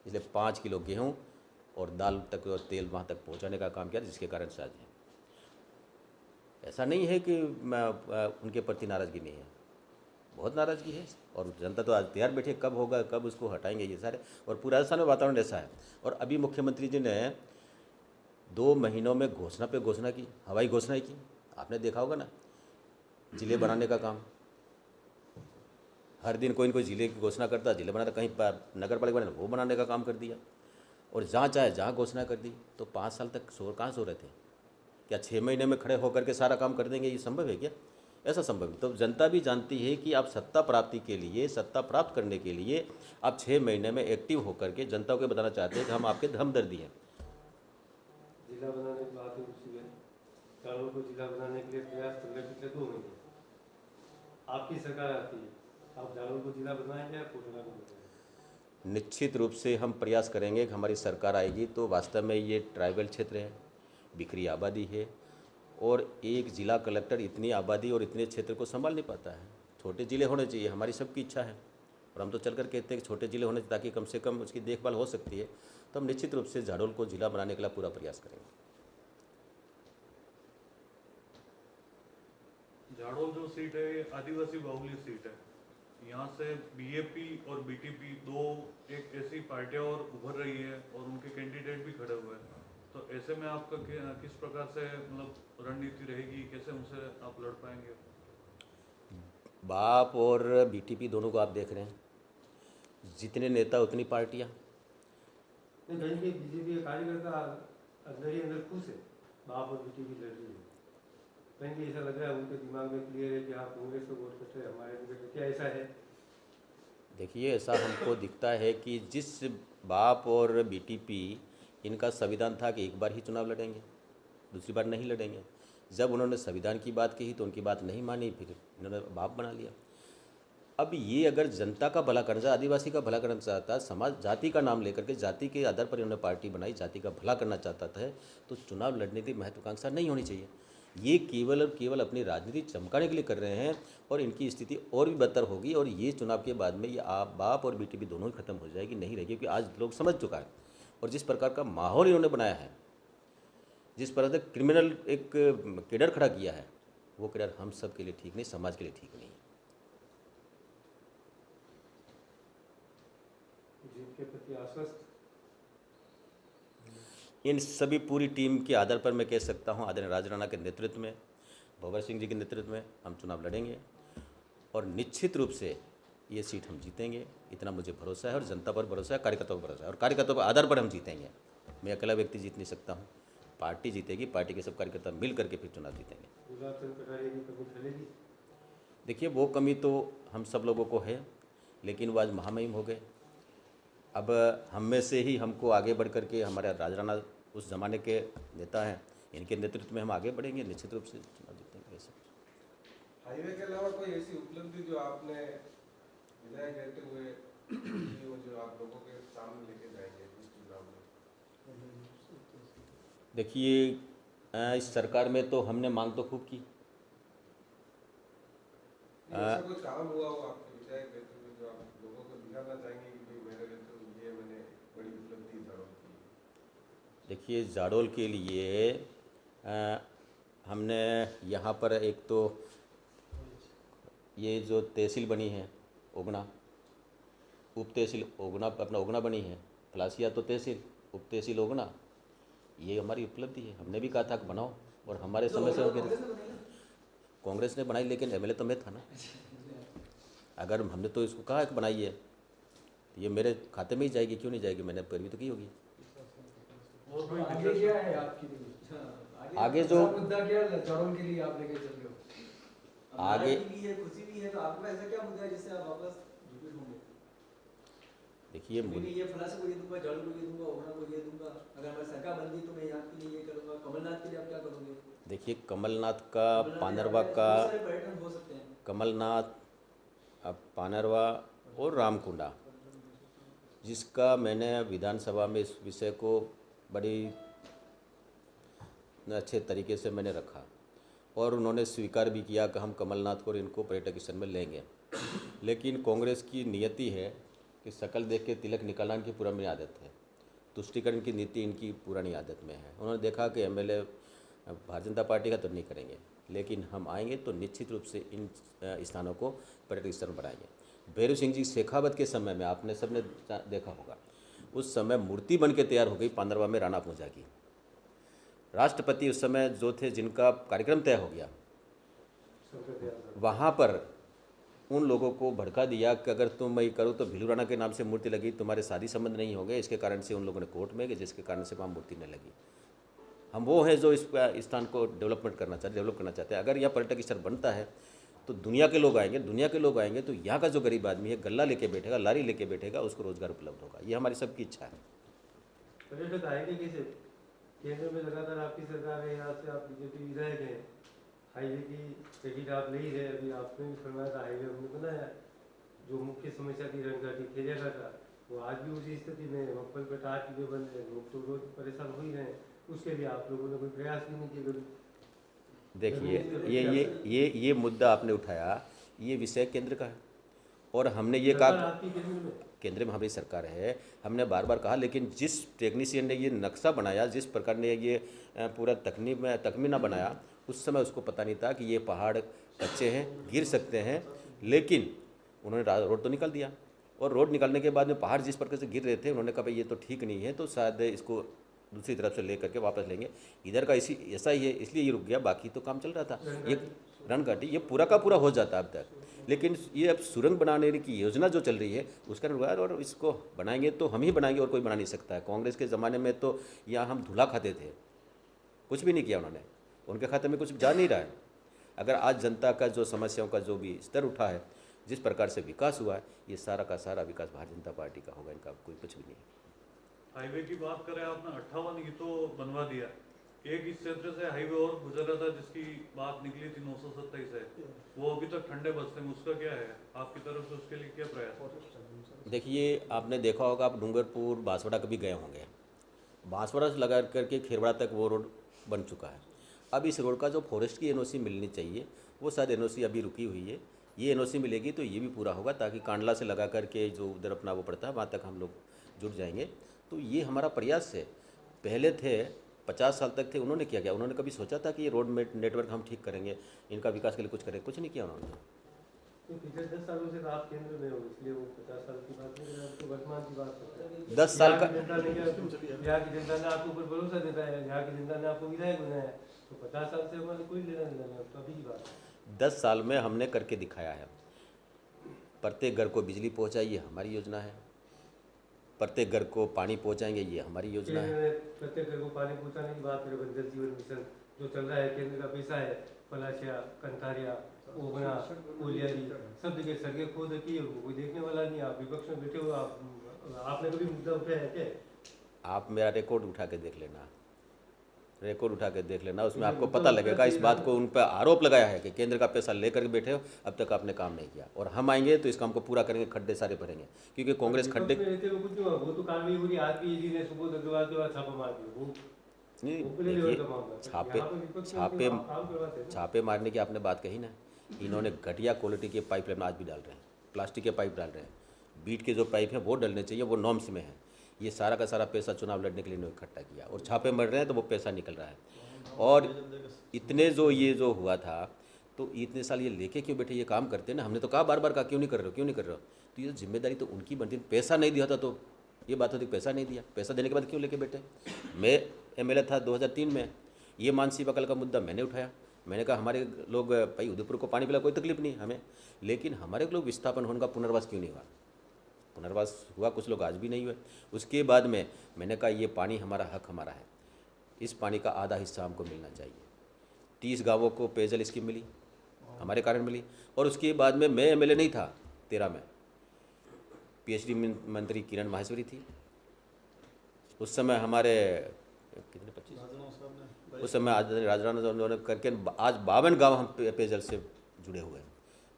इसलिए 5 किलो गेहूँ और दाल तक और तेल वहाँ तक पहुँचाने का काम किया, जिसके कारण से आज है। ऐसा नहीं है कि उनके प्रति नाराज़गी नहीं है, बहुत नाराज़गी है। और जनता तो आज तैयार बैठी है, कब होगा, कब उसको हटाएंगे, ये सारे। और पूरा राजस्थान में वातावरण ऐसा है। और अभी मुख्यमंत्री जी ने 2 महीनों में घोषणा पे घोषणा की, हवाई घोषणाएं की। आपने देखा होगा ना, ज़िले बनाने का काम, हर दिन कोई न कोई ज़िले की घोषणा करता, ज़िले बनाता, कहीं नगर पालिका बने वो बनाने का काम कर दिया। और जहाँ चाहे जहाँ घोषणा कर दी। तो 5 साल तक कहाँ सो रहे थे? क्या 6 महीने में खड़े होकर के सारा काम कर देंगे? ये संभव है क्या? ऐसा संभव नहीं। तो जनता भी जानती है कि आप सत्ता प्राप्ति के लिए, सत्ता प्राप्त करने के लिए आप 6 महीने में एक्टिव होकर के जनता को बताना चाहते हैं कि हम आपके हमदर्दी हैं। जिला बनाने की बात है, उसी में जाड़ोल को जिला बनाने के लिए प्रयास चल रहे पिछले 2 महीने। आपकी सरकार आती है, आप जाड़ोल को जिला बनाएंगे या कोटला को बनाएंगे? निश्चित रूप से हम प्रयास करेंगे कि हमारी सरकार आएगी तो वास्तव में ये ट्राइबल क्षेत्र है, बिखरी आबादी है, और एक ज़िला कलेक्टर इतनी आबादी और इतने क्षेत्र को संभाल नहीं पाता है। छोटे ज़िले होने चाहिए, हमारी सबकी इच्छा है। और हम तो चलकर कहते हैं कि छोटे ज़िले होने ताकि कम से कम उसकी देखभाल हो सकती है। तो हम निश्चित रूप से झाड़ोल को ज़िला बनाने के लिए पूरा प्रयास करेंगे। झाड़ोल जो सीट है ये आदिवासी बाहुल्य सीट है। यहाँ से बीएपी और बीटीपी दो एक ऐसी पार्टियां और उभर रही है और उनके कैंडिडेट भी खड़े हुए हैं। तो ऐसे में आपका किस प्रकार से मतलब रणनीति रहेगी, कैसे उनसे आप लड़ पाएंगे? बाप और बीटीपी दोनों को आप देख रहे हैं, जितने नेता उतनी पार्टियां। नहीं, कहीं के बीजेपी कार्यकर्ता अंदर ही अंदर खुश है, बाप और बीटीपी लड़ रही है। कहीं भी ऐसा लग रहा है उनके दिमाग में क्लियर है कि हाँ कांग्रेस को वोट करते हैं, हमारे को। क्या ऐसा है? देखिए, ऐसा हमको दिखता है कि जिस बाप और बीटीपी, इनका संविधान था कि एक बार ही चुनाव लड़ेंगे, दूसरी बार नहीं लड़ेंगे। जब उन्होंने संविधान की बात कही तो उनकी बात नहीं मानी, फिर इन्होंने बाप बना लिया। अब ये अगर जनता का भला करना, आदिवासी का भला करना चाहता, समाज जाति का नाम लेकर के जाति के आधार पर इन्होंने पार्टी बनाई, जाति का भला करना चाहता था, तो चुनाव लड़ने की महत्वाकांक्षा नहीं होनी चाहिए। ये केवल और केवल अपनी राजनीति चमकाने के लिए कर रहे हैं और इनकी स्थिति और भी बदतर होगी। और ये चुनाव के बाद में ये बाप और बीटीपी दोनों ही खत्म हो जाएगी, नहीं रहेगी। क्योंकि आज लोग समझ चुका है और जिस प्रकार का माहौल इन्होंने बनाया है, जिस प्रकार से क्रिमिनल एक केडर खड़ा किया है, वो केडर हम सब के लिए ठीक नहीं, समाज के लिए ठीक नहीं है। जिनके प्रति आश्वस्त इन सभी पूरी टीम के आधार पर मैं कह सकता हूं, आदरणीय राज राणा के नेतृत्व में, भवर सिंह जी के नेतृत्व में हम चुनाव लड़ेंगे और निश्चित रूप से ये सीट हम जीतेंगे, इतना मुझे भरोसा है। और जनता पर भरोसा है, कार्यकर्ताओं पर भरोसा है, और कार्यकर्ताओं पर आधार पर हम जीतेंगे। मैं अकेला व्यक्ति जीत नहीं सकता हूँ, पार्टी जीतेगी, पार्टी के सब कार्यकर्ता मिल करके फिर चुनाव जीतेंगे। गुलाब चंद कटारिया की कमी चलेगी? देखिए, वो कमी तो हम सब लोगों को है, लेकिन वो आज महामहिम हो गए। अब हम में से ही हमको आगे बढ़ करके, हमारे राज राणा उस ज़माने के नेता हैं, इनके नेतृत्व में हम आगे बढ़ेंगे, निश्चित रूप से चुनाव जीतेंगे। ऐसे हाईवे के अलावा कोई ऐसी उपलब्धि जो आपने विधायक रहते हुए की हो, जो आप लोगों के सामने लेके जाएंगे इस चुनाव में? देखिए, इस सरकार में तो हमने मांग तो खूब की। ऐसा कोई काम हुआ हो आपके विधायक रहते हुए जो आप लोगों को दिखाना चाहेंगे कि भाई मेरे रहते हुए ये मैंने बड़ी उपलब्धि झाड़ोल की? देखिए, जाडोल के लिए हमने यहाँ पर एक तो ये जो तहसील बनी है ओगना, उप तहसील ओगना, अपना ओगना बनी है, फलासिया तो तहसील, उप तहसील ओगना, ये हमारी उपलब्धि है। हमने भी कहा था कि बनाओ, और हमारे समय से कांग्रेस ने बनाई, लेकिन एमएलए तो मैं था ना। अगर हमने तो इसको कहा कि बनाइए, तो ये मेरे खाते में ही जाएगी, क्यों नहीं जाएगी? मैंने पैरवी तो की होगी। और कोई आगे दिक्कत? क्या है आपके लिए? आगे जो मुद्दा क्या है जाडोल के लिए आप लेके चल रहे हो? अब आगे- नाराजगी भी है, खुशी भी है, तो आपका ऐसा क्या मुद्दा है जिससे आप वापस रिपीट होंगे? देखिए, नहीं, ये फलासे को ये दूंगा, जाडोल को ये दूंगा, ओगना को ये दूंगा, अगर हमारी सरकार बन गई तो मैं यहाँ के लिए ये करूंगा, कमलनाथ के लिए आप क्या करोगे? देखिए, कमलनाथ का कमलनाथ पानरवा बहुत का, सारे पर्यटन हो सकते हैं। कमलनाथ, अब पानरवा और रामकुंडा, जिसका मैंने विधानसभा में इस विषय को बड़ी अच्छे तरीके से मैंने रखा, और उन्होंने स्वीकार भी किया कि हम कमलनाथ को और इनको पर्यटक स्थल में लेंगे। लेकिन कांग्रेस की नियति है कि शकल देख के तिलक निकालना इनकी पुरानी आदत है, तुष्टीकरण की नीति इनकी पुरानी आदत में है। उन्होंने देखा कि एमएलए भारतीय जनता पार्टी का तो नहीं करेंगे, लेकिन हम आएंगे तो निश्चित रूप से इन स्थानों को पर्यटक स्थल बनाएंगे। भैरव सिंह जी शेखावत के समय में आपने सबने देखा होगा, उस समय मूर्ति बन के तैयार हो गई पांडरवा में राणा पूजा की। राष्ट्रपति उस समय जो थे, जिनका कार्यक्रम तय हो गया, वहाँ पर उन लोगों को भड़का दिया कि अगर तुम मैं करो तो भिलू राणा के नाम से मूर्ति लगी, तुम्हारे शादी संबंध नहीं होंगे। इसके कारण से उन लोगों ने कोर्ट में गए, जिसके कारण से वहाँ मूर्ति नहीं लगी। हम वो हैं जो इस स्थान को डेवलप करना चाहते हैं। अगर यह पर्यटक स्थल बनता है तो दुनिया के लोग आएंगे, तो यहाँ का जो गरीब आदमी है गल्ला लेके बैठेगा, लारी लेके बैठेगा, उसको रोजगार उपलब्ध होगा। ये हमारी सबकी इच्छा है। पर्यटक आएंगे कैसे? केंद्र में लगातार आपकी सरकार है, यहाँ से आप बीजेपी विधायक हैं, हाईवे की टिकट आप ले ही रहे। अभी आपने भी फरमाया था हाईवे हमने बनाया, जो मुख्य समस्या थी रणघाटी खेलेगा का, वो आज भी उसी स्थिति में मप्पल पे टाट भी बंद है, लोग तो रोज परेशान हो ही रहे हैं। उसके लिए आप लोगों ने कोई प्रयास भी नहीं किया। देखिए, ये मुद्दा आपने उठाया, ये विषय केंद्र का है, और हमने ये कहा केंद्र में हमारी सरकार है, हमने बार बार कहा। लेकिन जिस टेक्नीशियन ने ये नक्शा बनाया, जिस प्रकार ने ये पूरा तखमीना बनाया, उस समय उसको पता नहीं था कि ये पहाड़ कच्चे हैं, गिर सकते हैं। लेकिन उन्होंने रोड तो निकाल दिया, और रोड निकालने के बाद में पहाड़ जिस प्रकार से गिर रहे थे, उन्होंने कहा भाई ये तो ठीक नहीं है, तो शायद इसको दूसरी तरफ से ले करके वापस लेंगे। इधर का ऐसा ही है, इसलिए ये रुक गया, बाकी तो काम चल रहा था। ये रणघाटी ये पूरा का पूरा हो जाता अब तक, लेकिन ये अब सुरंग बनाने की योजना जो चल रही है उसका निर्माण, और इसको बनाएंगे तो हम ही बनाएंगे और कोई बना नहीं सकता है। कांग्रेस के ज़माने में तो यहाँ हम धुला खाते थे, कुछ भी नहीं किया उन्होंने, उनके खाते में कुछ जा नहीं रहा है। अगर आज जनता का जो समस्याओं का जो भी स्तर उठा है, जिस प्रकार से विकास हुआ है, ये सारा का सारा विकास भारतीय जनता पार्टी का होगा, इनका कोई कुछ भी नहीं है। हाईवे की बात करें, आपने 58 ही तो बनवा दिया। एक इस क्षेत्र से हाईवे और गुजर रहा था, जिसकी बात निकली थी 927 है, वो अभी तक ठंडे बस्ते में, उसका क्या है आपकी तरफ से, उसके लिए क्या प्रयास? देखिए, आपने देखा होगा, आप डूंगरपुर बांसवाड़ा कभी गए होंगे, बांसवाड़ा से लगा करके खेरवाड़ा तक वो रोड बन चुका है। अब इस रोड का जो फॉरेस्ट की एनओसी मिलनी चाहिए, वो शायद एनओसी अभी रुकी हुई है। ये एनओसी मिलेगी तो ये भी पूरा होगा, ताकि कांडला से लगा करके जो उधर अपना वो पड़ता है, वहाँ तक हम लोग जुड़ जाएंगे। तो ये हमारा प्रयास है। पहले थे 50 साल तक थे, उन्होंने क्या किया? उन्होंने कभी सोचा था कि ये रोड नेटवर्क हम ठीक करेंगे, इनका विकास के लिए कुछ करेंगे? कुछ नहीं किया उन्होंने। तो पिछले 10 सालों से आप केंद्र में हो, इसलिए वो 50 साल की बात नहीं कर रहे, आपको वर्तमान की बात करते हैं। 10 साल का यहाँ की जनता ने आपके ऊपर भरोसा देता है, यहाँ की जनता ने आपको विधायक बनाया है, तो 50 साल से हमारे कोई लेना देना नहीं, तो अभी की बात है। 10 साल में हमने करके दिखाया है। प्रत्येक घर को बिजली पहुँचाई, ये हमारी योजना है। प्रत्येक घर को पानी पहुँचाएंगे, ये हमारी योजना है। प्रत्येक घर को पानी पहुँचाने की बात करें, जल जीवन मिशन जो चल रहा है, केंद्र का पैसा है, पलाशिया, कंथारिया, ओगना, ओलियारी, सब जगह सड़कें खोद रखी है, कोई देखने वाला नहीं। आप विपक्ष में बैठे हो, आपने कभी मुद्दा उठाया है क्या? आप मेरा रिकॉर्ड उठा के देख लेना, उसमें आपको पता लगेगा। इस बात को उन पर आरोप लगाया है कि केंद्र का पैसा लेकर के बैठे हो, अब तक आपने काम नहीं किया, और हम आएंगे तो इस काम को पूरा करेंगे, खड्डे सारे भरेंगे। क्योंकि कांग्रेस खड्डे वो तो कार्रवाई हो रही, आज भी ईडी ने सुबोध अग्रवाल के बाद छापा मार दिया। वो नहीं, छापे मारने की आपने बात कही ना, इन्होंने घटिया क्वालिटी के पाइपलाइन आज भी डाल रहे हैं, प्लास्टिक के पाइप डाल रहे हैं। बीट के जो पाइप हैं वो डलने चाहिए, वो नॉर्म्स में है। ये सारा का सारा पैसा चुनाव लड़ने के लिए इन्होंने इकट्ठा किया और छापे मर रहे हैं तो वो पैसा निकल रहा है। और इतने जो हुआ था तो इतने साल ये लेके क्यों बैठे, ये काम करते ना, हमने तो कहा बार बार कहा क्यों नहीं कर रहे हो, क्यों नहीं कर रहे हो, तो ये जिम्मेदारी तो उनकी बनती। पैसा नहीं दिया था तो ये बात होती, पैसा नहीं दिया, पैसा देने के बाद क्यों लेके बैठे। मैं एमएलए था 2003 में, ये मानसी बकल का मुद्दा मैंने उठाया। मैंने कहा हमारे लोग भाई उदयपुर को पानी पिला, कोई तकलीफ नहीं हमें, लेकिन हमारे लोग विस्थापन होने का पुनर्वास क्यों नहीं हुआ। पुनर्वास हुआ, कुछ लोग आज भी नहीं हुए। उसके बाद में मैंने कहा ये पानी हमारा हक हमारा है, इस पानी का आधा हिस्सा हमको मिलना चाहिए। 30 गाँवों को पेयजल स्कीम मिली, हमारे कारण मिली। और उसके बाद में मैं एमएलए नहीं था 13 में, पीएचडी मंत्री किरण माहेश्वरी थी उस समय, हमारे कितने 25 उस समय आज राजराणा साहब करके आज 52 गांव हम पेयजल से जुड़े हुए हैं।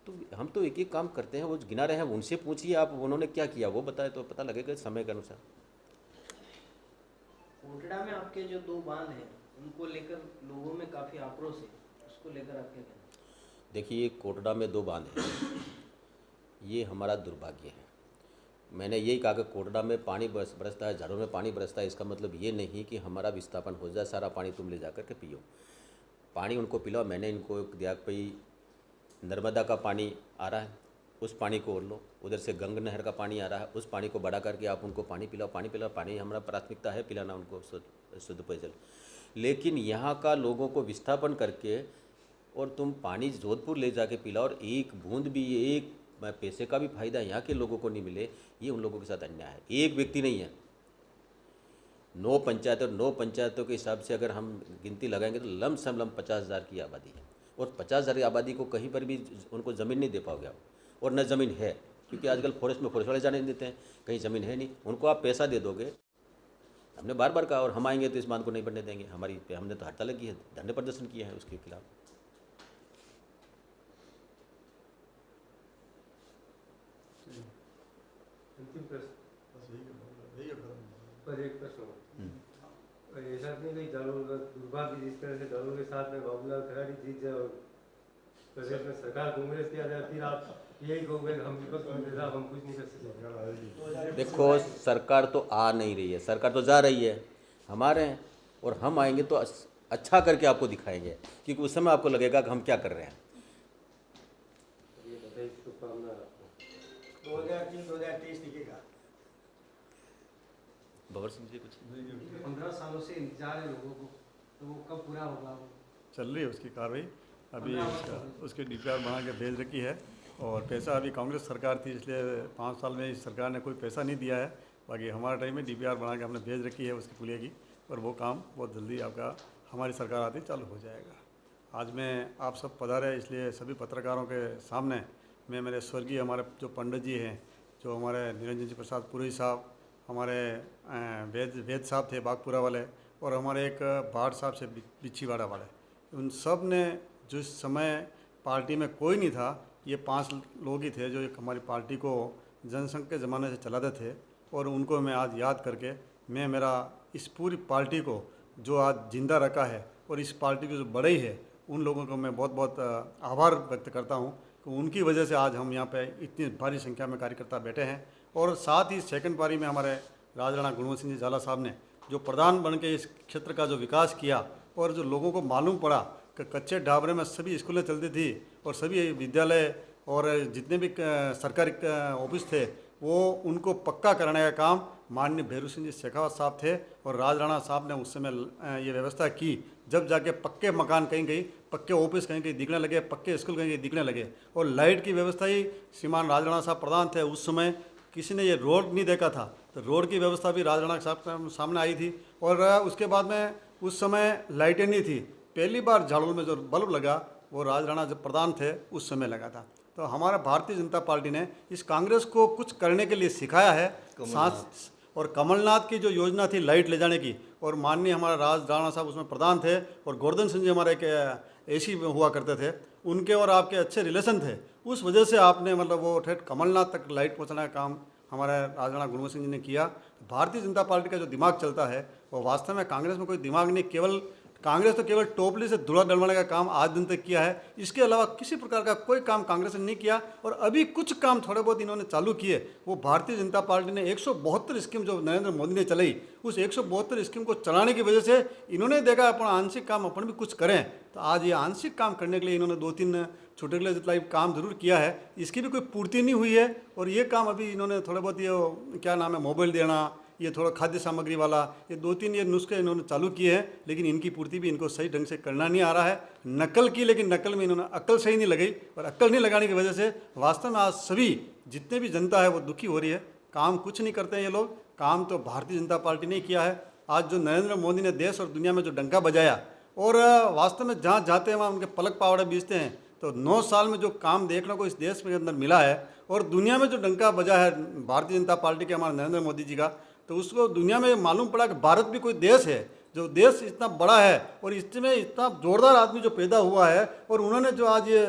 तो हम तो एक एक काम करते हैं, वो गिना रहे हैं, उनसे पूछिए आप उन्होंने क्या किया वो बताए तो पता लगेगा समय के अनुसार। कोटड़ा में आपके जो 2 बांध हैं उनको लेकर लोगों में काफ़ी आक्रोश है, उसको लेकर आप क्या कहें। देखिए कोटड़ा में 2 बांध हैं, ये हमारा दुर्भाग्य है। मैंने यही कहा कि कोटड़ा में पानी बरसता है, झाड़ों में पानी बरसता है, इसका मतलब ये नहीं कि हमारा विस्थापन हो जाए, सारा पानी तुम ले जा कर के पियो, पानी उनको पिलाओ। मैंने इनको दिया भाई नर्मदा का पानी आ रहा है, उस पानी को ओर लो, उधर से गंग नहर का पानी आ रहा है, उस पानी को बढ़ा करके आप उनको पानी पिलाओ, पानी हमारा प्राथमिकता है पिलाना उनको शुद्ध पेयजल। लेकिन यहाँ का लोगों को विस्थापन करके और तुम पानी जोधपुर ले जाके पिलाओ और एक बूंद भी, एक पैसे का भी फायदा यहाँ के लोगों को नहीं मिले, ये उन लोगों के साथ अन्याय है। एक व्यक्ति नहीं है, 9 पंचायत और 9 पंचायतों के हिसाब से अगर हम गिनती लगाएंगे तो लम 50,000 की आबादी है और 50,000 की आबादी को कहीं पर भी उनको ज़मीन नहीं दे पाओगे आप, और न ज़मीन है क्योंकि आजकल फॉरेस्ट में फॉरेस्ट वाले जाने नहीं देते हैं, कहीं ज़मीन है नहीं, उनको आप पैसा दे दोगे। हमने बार बार कहा और हम आएंगे तो इस बांध को नहीं बनने देंगे। हमने तो हड़ताल की है, धरने प्रदर्शन किया है उसके खिलाफ। अंतिम प्रश्न पर एक प्रश्न और ऐसा नहीं कि दुर्भाग्य जिस तरह से दलों के साथ में बाबूलाल खराड़ी जीत जाए और प्रदेश में सरकार कांग्रेस की आ जाए, फिर आप यही कहोगे हम विपक्ष में थे, हम कुछ नहीं कर सकते। देखो सरकार तो आ नहीं रही है, सरकार तो जा रही है, हमारे हैं और हम आएंगे तो अच्छा करके आपको दिखाएंगे, क्योंकि उस समय आपको लगेगा कि हम क्या कर रहे हैं। ये बताइए शुभकामना आपको। 2023 दिखेगा। बबर सिंह जी कुछ 15 सालों से इंतजार है लोगों को, तो वो कब पूरा होगा। चल रही है उसकी कार्रवाई, अभी उसकी DPR बना के भेज रखी है और पैसा अभी कांग्रेस सरकार थी इसलिए 5 साल में इस सरकार ने कोई पैसा नहीं दिया है। बाकी हमारे टाइम में DPR बना के हमने भेज रखी है उसकी पुलिया की, और वो काम बहुत जल्दी आपका हमारी सरकार आती चालू हो जाएगा। आज मैं आप सब पधारे इसलिए सभी पत्रकारों के सामने मैं मेरे स्वर्गीय हमारे जो पंडित जी हैं, जो हमारे निरंजन जी प्रसाद पुरी साहब, हमारे वेद साहब थे बागपुरा वाले, और हमारे एक भाट साहब से बिच्छीवाड़ा वाले, उन सब ने जिस समय पार्टी में कोई नहीं था, ये 5 लोग ही थे जो एक हमारी पार्टी को जनसंघ के ज़माने से चलाते थे, और उनको मैं आज याद करके मैं मेरा इस पूरी पार्टी को जो आज जिंदा रखा है और इस पार्टी की जो बढ़ई है, उन लोगों को मैं बहुत बहुत आभार व्यक्त करता हूँ कि उनकी वजह से आज हम यहाँ पे इतनी भारी संख्या में कार्यकर्ता बैठे हैं। और साथ ही सेकंड पारी में हमारे राजराणा गुणवंत सिंह जी झाला साहब ने जो प्रधान बन के इस क्षेत्र का जो विकास किया, और जो लोगों को मालूम पड़ा कि कच्चे ढाबरे में सभी स्कूलें चलती थी और सभी विद्यालय और जितने भी सरकारी ऑफिस थे वो उनको पक्का कराने का काम माननीय भैरू सिंह जी शेखावत साहब थे, और राजराणा साहब ने उस समय ये व्यवस्था की, जब जाके पक्के मकान कहीं कहीं, पक्के ऑफिस कहीं कहीं दिखने लगे, पक्के स्कूल कहीं कहीं दिखने लगे, और लाइट की व्यवस्था ही श्रीमान राजराणा साहब प्रधान थे उस समय। किसी ने ये रोड नहीं देखा था, तो रोड की व्यवस्था भी राजराणा साहब सामने आई थी। और उसके बाद में उस समय लाइटें नहीं थी, पहली बार झाड़ोल में जो बल्ब लगा वो राजराणा जब प्रधान थे उस समय लगा था। तो हमारा भारतीय जनता पार्टी ने इस कांग्रेस को कुछ करने के लिए सिखाया है। साथ और कमलनाथ की जो योजना थी लाइट ले जाने की, और माननीय हमारा राजराणा साहब उसमें प्रधान थे, और गोवर्धन सिंह जी हमारे एक एसी हुआ करते थे, उनके और आपके अच्छे रिलेशन थे, उस वजह से आपने मतलब वो ठेठ कमलनाथ तक लाइट पहुँचाने का काम हमारे राजराणा गुणवंत सिंह जी ने किया। भारतीय जनता पार्टी का जो दिमाग चलता है वो वास्तव में कांग्रेस में कोई दिमाग नहीं, केवल कांग्रेस तो केवल टोपली से धुला डलवाने का काम आज दिन तक किया है। इसके अलावा किसी प्रकार का कोई काम कांग्रेस ने नहीं किया। और अभी कुछ काम थोड़े बहुत इन्होंने चालू किए, वो भारतीय जनता पार्टी ने 172 स्कीम जो नरेंद्र मोदी ने चलाई, उस 172 स्कीम को चलाने की वजह से इन्होंने देखा अपन आंशिक काम अपन भी कुछ करें, तो आज ये आंशिक काम करने के लिए इन्होंने 2-3 छोटे के लिए जितना काम जरूर किया है, इसकी भी कोई पूर्ति नहीं हुई है। और ये काम अभी इन्होंने थोड़े बहुत ये क्या नाम है मोबाइल देना, ये थोड़ा खाद्य सामग्री वाला, ये 2-3 ये नुस्खे इन्होंने चालू किए हैं, लेकिन इनकी पूर्ति भी इनको सही ढंग से करना नहीं आ रहा है। नकल की, लेकिन नकल में इन्होंने अक्ल सही नहीं लगाई, और अक्ल नहीं लगाने की वजह से वास्तव में आज सभी जितने भी जनता है वो दुखी हो रही है। काम कुछ नहीं करते हैं ये लोग, काम तो भारतीय जनता पार्टी ने किया है। आज जो नरेंद्र मोदी ने देश और दुनिया में जो डंका बजाया, और वास्तव में जहाँ जाते हैं वहाँ उनके पलक पावड़े बीजते हैं, तो 9 साल में जो काम देखने को इस देश के अंदर मिला है, और दुनिया में जो डंका बजा है भारतीय जनता पार्टी के हमारे नरेंद्र मोदी जी का, तो उसको दुनिया में मालूम पड़ा कि भारत भी कोई देश है, जो देश इतना बड़ा है और इसमें इतना जोरदार आदमी जो पैदा हुआ है, और उन्होंने जो आज ये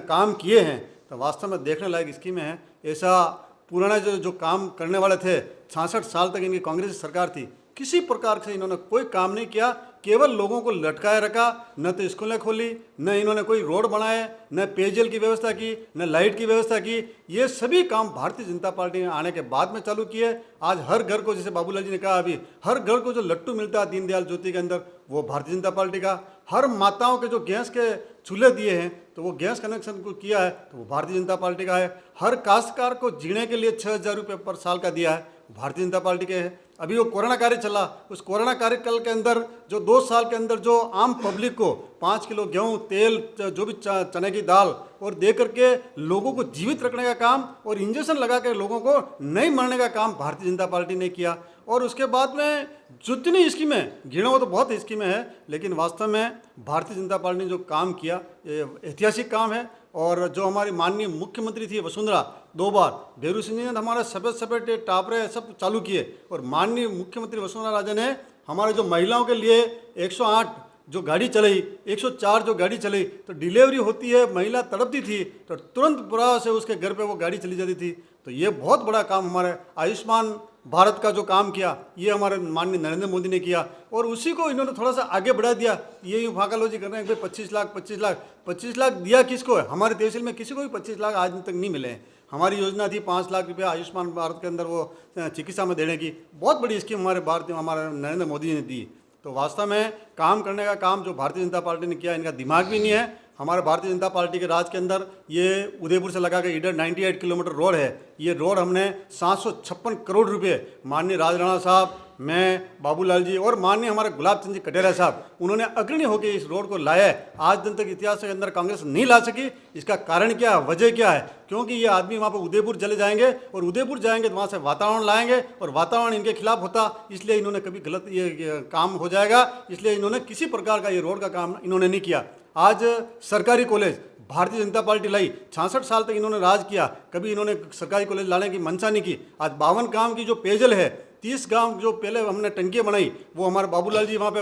काम किए हैं, तो वास्तव में देखने लायक स्कीमें हैं। ऐसा पुराना जो काम करने वाले थे, 66 साल तक इनकी कांग्रेस की सरकार थी, किसी प्रकार से इन्होंने कोई काम नहीं किया, केवल लोगों को लटकाए रखा। न तो स्कूलें खोली, न इन्होंने कोई रोड बनाए, न पेयजल की व्यवस्था की, न लाइट की व्यवस्था की। ये सभी काम भारतीय जनता पार्टी ने आने के बाद में चालू किए। आज हर घर को, जैसे बाबूलाल जी ने कहा अभी, हर घर को जो लट्टू मिलता है दीनदयाल ज्योति के अंदर, वो भारतीय जनता पार्टी का। हर माताओं के जो गैस के चूल्हे दिए हैं, तो वो गैस कनेक्शन को किया है, तो वो भारतीय जनता पार्टी का है। हर काश्तकार को जीने के लिए 6,000 रुपये पर साल का दिया है, भारतीय जनता पार्टी के हैं। अभी वो कोरोना कार्य चला, उस कोरोना कार्यकाल के अंदर जो 2 साल के अंदर जो आम पब्लिक को 5 किलो गेहूं, तेल, जो भी चने की दाल और दे करके लोगों को जीवित रखने का काम, और इंजेक्शन लगा कर लोगों को नहीं मरने का काम भारतीय जनता पार्टी ने किया। और उसके बाद में जितनी स्कीमें गिनो तो बहुत स्कीमें हैं, लेकिन वास्तव में भारतीय जनता पार्टी ने जो काम किया ये ऐतिहासिक काम है। और जो हमारी माननीय मुख्यमंत्री थी वसुंधरा, 2 बार भेरू सिंह जी ने हमारे सफेद टापरे सब चालू किए, और माननीय मुख्यमंत्री वसुंधरा राजे ने हमारे जो महिलाओं के लिए 108 जो गाड़ी चलाई, 104 जो गाड़ी चलाई, तो डिलीवरी होती है, महिला तड़पती थी तो तुरंत पुरा से उसके घर पे वो गाड़ी चली जाती थी। तो ये बहुत बड़ा काम हमारे आयुष्मान भारत का जो काम किया, ये हमारे माननीय नरेंद्र मोदी ने किया, और उसी को इन्होंने थोड़ा सा आगे बढ़ा दिया। ये फाकालोजी कर रहे हैं कि 25 लाख दिया किसको है? हमारे तहसील में किसी को भी 25 लाख आज तक नहीं मिले हैं। हमारी योजना थी 5 लाख रुपये आयुष्मान भारत के अंदर वो चिकित्सा में देने की, बहुत बड़ी स्कीम हमारे नरेंद्र मोदी ने दी। तो वास्तव में काम करने का काम जो भारतीय जनता पार्टी ने किया, इनका दिमाग भी नहीं है। हमारे भारतीय जनता पार्टी के राज के अंदर ये उदयपुर से लगा के इधर 98 किलोमीटर रोड है। ये रोड हमने 756 करोड़ रुपए माननीय राज राणा साहब, मैं, बाबूलाल जी और माननीय हमारे गुलाब चंद जी कटेरिया साहब, उन्होंने अग्रणी होकर इस रोड को लाया है। आज दिन तक इतिहास के अंदर कांग्रेस नहीं ला सकी। इसका कारण क्या है, वजह क्या है? क्योंकि ये आदमी वहाँ पर उदयपुर चले जाएंगे, और उदयपुर जाएंगे तो वहाँ से वातावरण लाएंगे, और वातावरण इनके खिलाफ होता, इसलिए इन्होंने कभी गलत ये काम हो जाएगा, इसलिए इन्होंने किसी प्रकार का ये रोड का काम इन्होंने नहीं किया। आज सरकारी कॉलेज भारतीय जनता पार्टी लाई, 66 साल तक इन्होंने राज किया, कभी इन्होंने सरकारी कॉलेज लाने की मंशा नहीं की। आज 52 गांव की जो पेयजल है, 30 गांव जो पहले हमने टंकियाँ बनाई, वो हमारे बाबूलाल जी वहाँ पे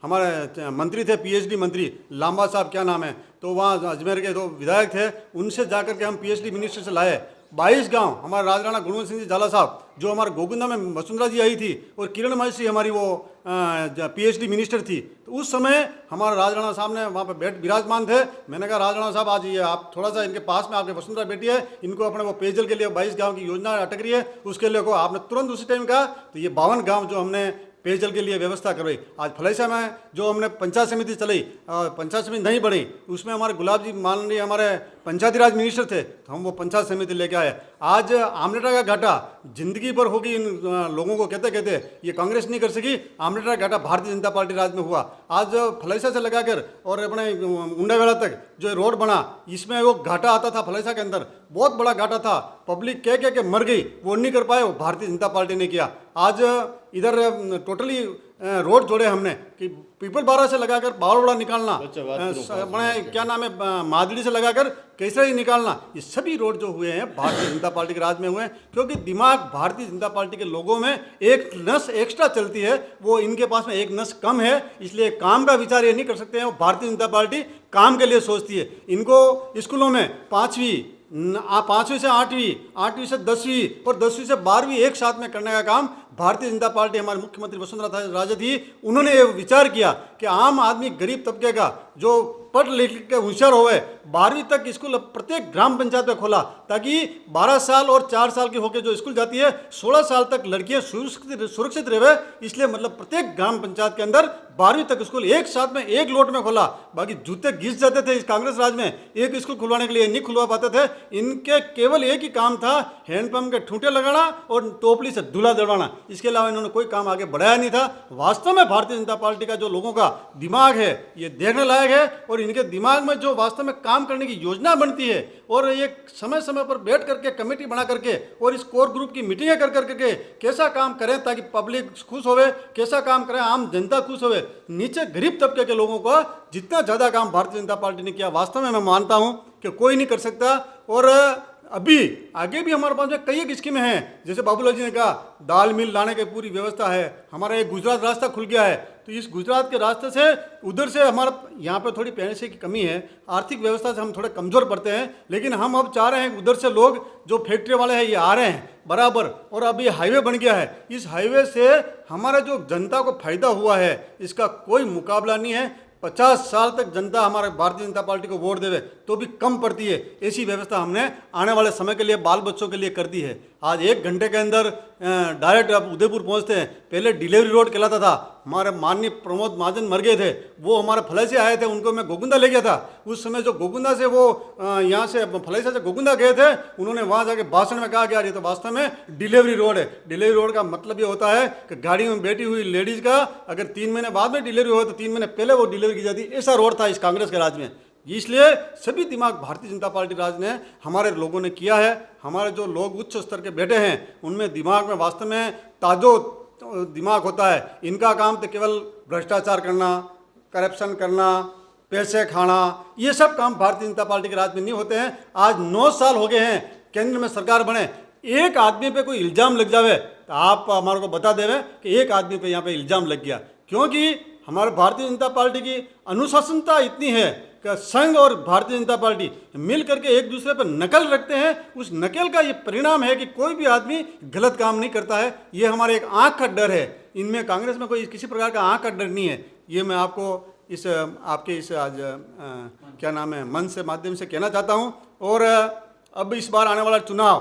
हमारे मंत्री थे, PhD मंत्री लांबा साहब, क्या नाम है, तो वहाँ अजमेर के जो विधायक थे, उनसे जाकर के हम PhD मिनिस्टर से लाए। 22 गांव हमारे राजराणा गुणवंत सिंह जी झाला साहब, जो हमारे गोकुंदा में वसुंधरा जी आई थी, और किरण मासी हमारी वो PhD मिनिस्टर थी, तो उस समय हमारे राजराणा साहब ने वहाँ पे विराजमान थे। मैंने कहा राजराणा साहब आज ये आप थोड़ा सा इनके पास में, आपके वसुंधरा बेटी है, इनको अपने वो पेयजल के लिए 22 गांव की योजना अटक रही है, उसके लिए को आपने तुरंत उसी टाइम कहा। तो ये 52 गांव जो हमने पेयजल के लिए व्यवस्था करवाई। आज फलैसा में जो हमने पंचायत समिति चलाई, पंचायत समिति नहीं बढ़ी, उसमें हमारे गुलाब जी माननीय हमारे पंचायती राज मिनिस्टर थे, तो हम वो पंचायत समिति लेके आए। आज आमलेटा का घाटा जिंदगी भर होगी इन लोगों को कहते कहते, ये कांग्रेस नहीं कर सकी, आमलेटा का घाटा भारतीय जनता पार्टी राज में हुआ। आज फलैसा से लगाकर और अपने उंडावेला तक जो रोड बना, इसमें वो घाटा आता था फलैसा के अंदर, बहुत बड़ा घाटा था, पब्लिक कह के मर गई, वो नहीं कर पाए, वो भारतीय जनता पार्टी ने किया। आज इधर टोटली रोड जोड़े हमने कि पीपल बारा से लगाकर बावलवाड़ा निकालना, अपने क्या नाम है मादड़ी से लगाकर केसरी निकालना, ये सभी रोड जो हुए हैं भारतीय जनता पार्टी के राज में हुए हैं। क्योंकि दिमाग भारतीय जनता पार्टी के लोगों में एक नस एक्स्ट्रा चलती है, वो इनके पास में एक नस कम है, इसलिए काम का विचार ये नहीं कर सकते हैं। वो भारतीय जनता पार्टी काम के लिए सोचती है। इनको स्कूलों में 5वीं से 8वीं, 8वीं से 10वीं और 10वीं से 12वीं एक साथ में करने का काम भारतीय जनता पार्टी, हमारे मुख्यमंत्री वसुंधरा राजे थी, उन्होंने ये विचार किया कि आम आदमी, गरीब तबके का जो पढ़ लिख के होशियार होवे, 12वीं तक स्कूल प्रत्येक ग्राम पंचायत में खोला, ताकि 12 साल और 4 साल की होकर जो स्कूल जाती है 16 साल तक लड़कियां सुरक्षित रहे। इसलिए मतलब प्रत्येक ग्राम पंचायत के अंदर 12वीं तक स्कूल एक साथ में एक लोट में खोला। बाकी जूते घिस जाते थे इस कांग्रेस राज में, एक स्कूल खुलवाने के लिए नहीं खुलवा पाते थे। इनके केवल एक ही काम था, हैंडपंप के ठूंठे लगाना और टोपली से दूल्हा दलवाना, इसके अलावा इन्होंने कोई काम आगे बढ़ाया नहीं था। वास्तव में भारतीय जनता पार्टी का जो लोगों का दिमाग है ये देखने लायक है, और इनके दिमाग में जो वास्तव में काम करने की योजना बनती है, और ये समय समय पर बैठ करके कमेटी बना करके और इस कोर ग्रुप की मीटिंगें कर करके कैसा काम करें ताकि पब्लिक खुश होवे, कैसा काम करें आम जनता खुश होवे, नीचे गरीब तबके के लोगों का जितना ज़्यादा काम भारतीय जनता पार्टी ने किया, वास्तव में मैं मानता हूं कि कोई नहीं कर सकता। और अभी आगे भी हमारे पास में कई एक स्कीमें हैं, जैसे बाबूलाल जी ने कहा दाल मिल लाने की पूरी व्यवस्था है, हमारा एक गुजरात रास्ता खुल गया है, तो इस गुजरात के रास्ते से उधर से हमारा यहाँ पे थोड़ी पैसे की कमी है, आर्थिक व्यवस्था से हम थोड़े कमज़ोर पड़ते हैं, लेकिन हम अब चाह रहे हैं उधर से लोग जो फैक्ट्री वाले हैं ये आ रहे हैं बराबर, और अभी हाईवे बन गया है, इस हाईवे से हमारा जो जनता को फायदा हुआ है इसका कोई मुकाबला नहीं है। 50 साल तक जनता हमारे भारतीय जनता पार्टी को वोट देवे तो भी कम पड़ती है, ऐसी व्यवस्था हमने आने वाले समय के लिए बाल बच्चों के लिए कर दी है। आज 1 घंटे के अंदर डायरेक्ट आप उदयपुर पहुंचते हैं। पहले डिलीवरी रोड कहलाता था, हमारे माननीय प्रमोद महाजन मर गए थे, वो हमारे फलैया से आए थे, उनको मैं गोगुंदा ले गया था। उस समय जो गोगुंदा से वो यहाँ से फलैया से गोगुंदा गए थे, उन्होंने वहाँ जाके भाषण में कहा कि यार ये तो वास्तव में डिलीवरी रोड है। डिलीवरी रोड का मतलब ये होता है कि गाड़ी में बैठी हुई लेडीज़ का अगर 3 महीने बाद में डिलीवरी हो तो 3 महीने पहले वो डिलीवरी की जाती, ऐसा रोड था इस कांग्रेस के राज में। इसलिए सभी दिमाग भारतीय जनता पार्टी राज ने हमारे लोगों ने किया है। हमारे जो लोग उच्च स्तर के बैठे हैं उनमें दिमाग में वास्तव में ताजो दिमाग होता है। इनका काम तो केवल भ्रष्टाचार करना, करप्शन करना, पैसे खाना, ये सब काम भारतीय जनता पार्टी के राज में नहीं होते हैं। आज 9 साल हो गए हैं केंद्र में सरकार बने, एक आदमी पे कोई इल्ज़ाम लग जावे तो आप हमारे को बता देवे कि एक आदमी पे यहाँ पे इल्ज़ाम लग गया, क्योंकि हमारे भारतीय जनता पार्टी की अनुशासनता इतनी है कि संघ और भारतीय जनता पार्टी मिल करके एक दूसरे पर नकल रखते हैं। उस नकल का ये परिणाम है कि कोई भी आदमी गलत काम नहीं करता है। ये हमारे एक आँख का डर है, इनमें कांग्रेस में कोई किसी प्रकार का आँख का डर नहीं है। ये मैं आपको इस आपके इस आज क्या नाम है मंच से माध्यम से कहना चाहता हूँ। और अब इस बार आने वाला चुनाव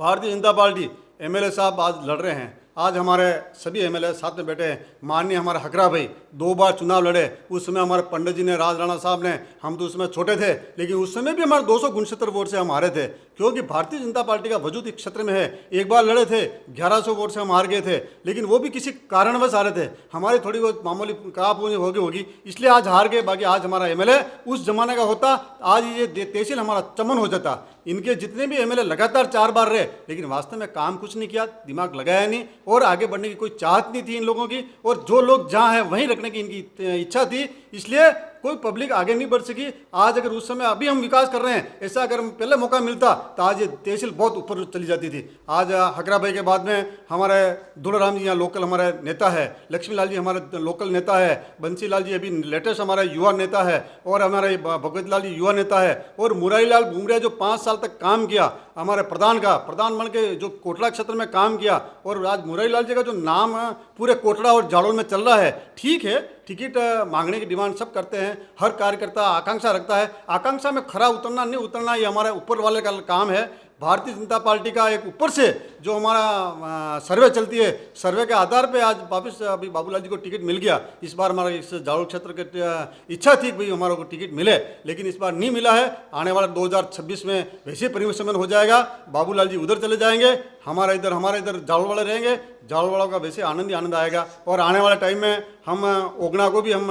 भारतीय जनता पार्टी एमएलए साहब आज लड़ रहे हैं। आज हमारे सभी एमएलए साथ में बैठे हैं। माननीय हमारे हकरा भाई 2 बार चुनाव लड़े, उस समय हमारे पंडित जी ने, राज राणा साहब ने, हम तो उस समय छोटे थे, लेकिन उस समय भी हमारे 269 वोट से हम हारे थे, क्योंकि भारतीय जनता पार्टी का वजूद इस क्षेत्र में है। एक बार लड़े थे 1100 वोट से हम हार गए थे, लेकिन वो भी किसी कारणवश हारे थे, हमारी थोड़ी बहुत मामूली कापूनी होगी इसलिए आज हार गए। बाकी आज हमारा एमएलए उस जमाने का होता, आज ये तहसील हमारा चमन हो जाता। इनके जितने भी एमएलए लगातार 4 बार रहे, लेकिन वास्तव में काम कुछ नहीं किया, दिमाग लगाया नहीं, और आगे बढ़ने की कोई चाहत नहीं थी इन लोगों की, और जो लोग जहाँ हैं वहीं रखने की इनकी इच्छा थी, इसलिए कोई पब्लिक आगे नहीं बढ़ सकी। आज अगर उस समय अभी हम विकास कर रहे हैं, ऐसा अगर पहले मौका मिलता तो आज ये तहसील बहुत ऊपर चली जाती थी। आज हकरा भाई के बाद में हमारे दुलाराम जी यहाँ लोकल हमारे नेता है, लक्ष्मी लाल जी हमारे लोकल नेता है, बंसी लाल जी अभी लेटेस्ट हमारा युवा नेता है, और हमारे भगवत लाल जी युवा नेता है, और मुरारी लाल बुमरिया जो 5 साल तक काम किया हमारे प्रधान बन के जो कोटला क्षेत्र में काम किया, और आज मुरारी लाल जी का जो नाम पूरे कोटड़ा और जाड़ोल में चल रहा है। ठीक है, टिकट मांगने की डिमांड सब करते हैं, हर कार्यकर्ता आकांक्षा रखता है, आकांक्षा में खरा उतरना नहीं उतरना ये हमारे ऊपर वाले का काम है। भारतीय जनता पार्टी का एक ऊपर से जो हमारा सर्वे चलती है, सर्वे के आधार पे आज वापस अभी बाबूलाल जी को टिकट मिल गया। इस बार हमारा इस जाड़ोल क्षेत्र की इच्छा थी कि भाई हमारा को टिकट मिले, लेकिन इस बार नहीं मिला है। आने वाला 2026 में वैसे परिवर्तन हो जाएगा, बाबूलाल जी उधर चले जाएंगे, हमारे इधर जाड़ोल वाले रहेंगे, जाड़ोल वालों का वैसे आनंद ही आनंद आएगा। और आने वाले टाइम में हम ओगना को भी हम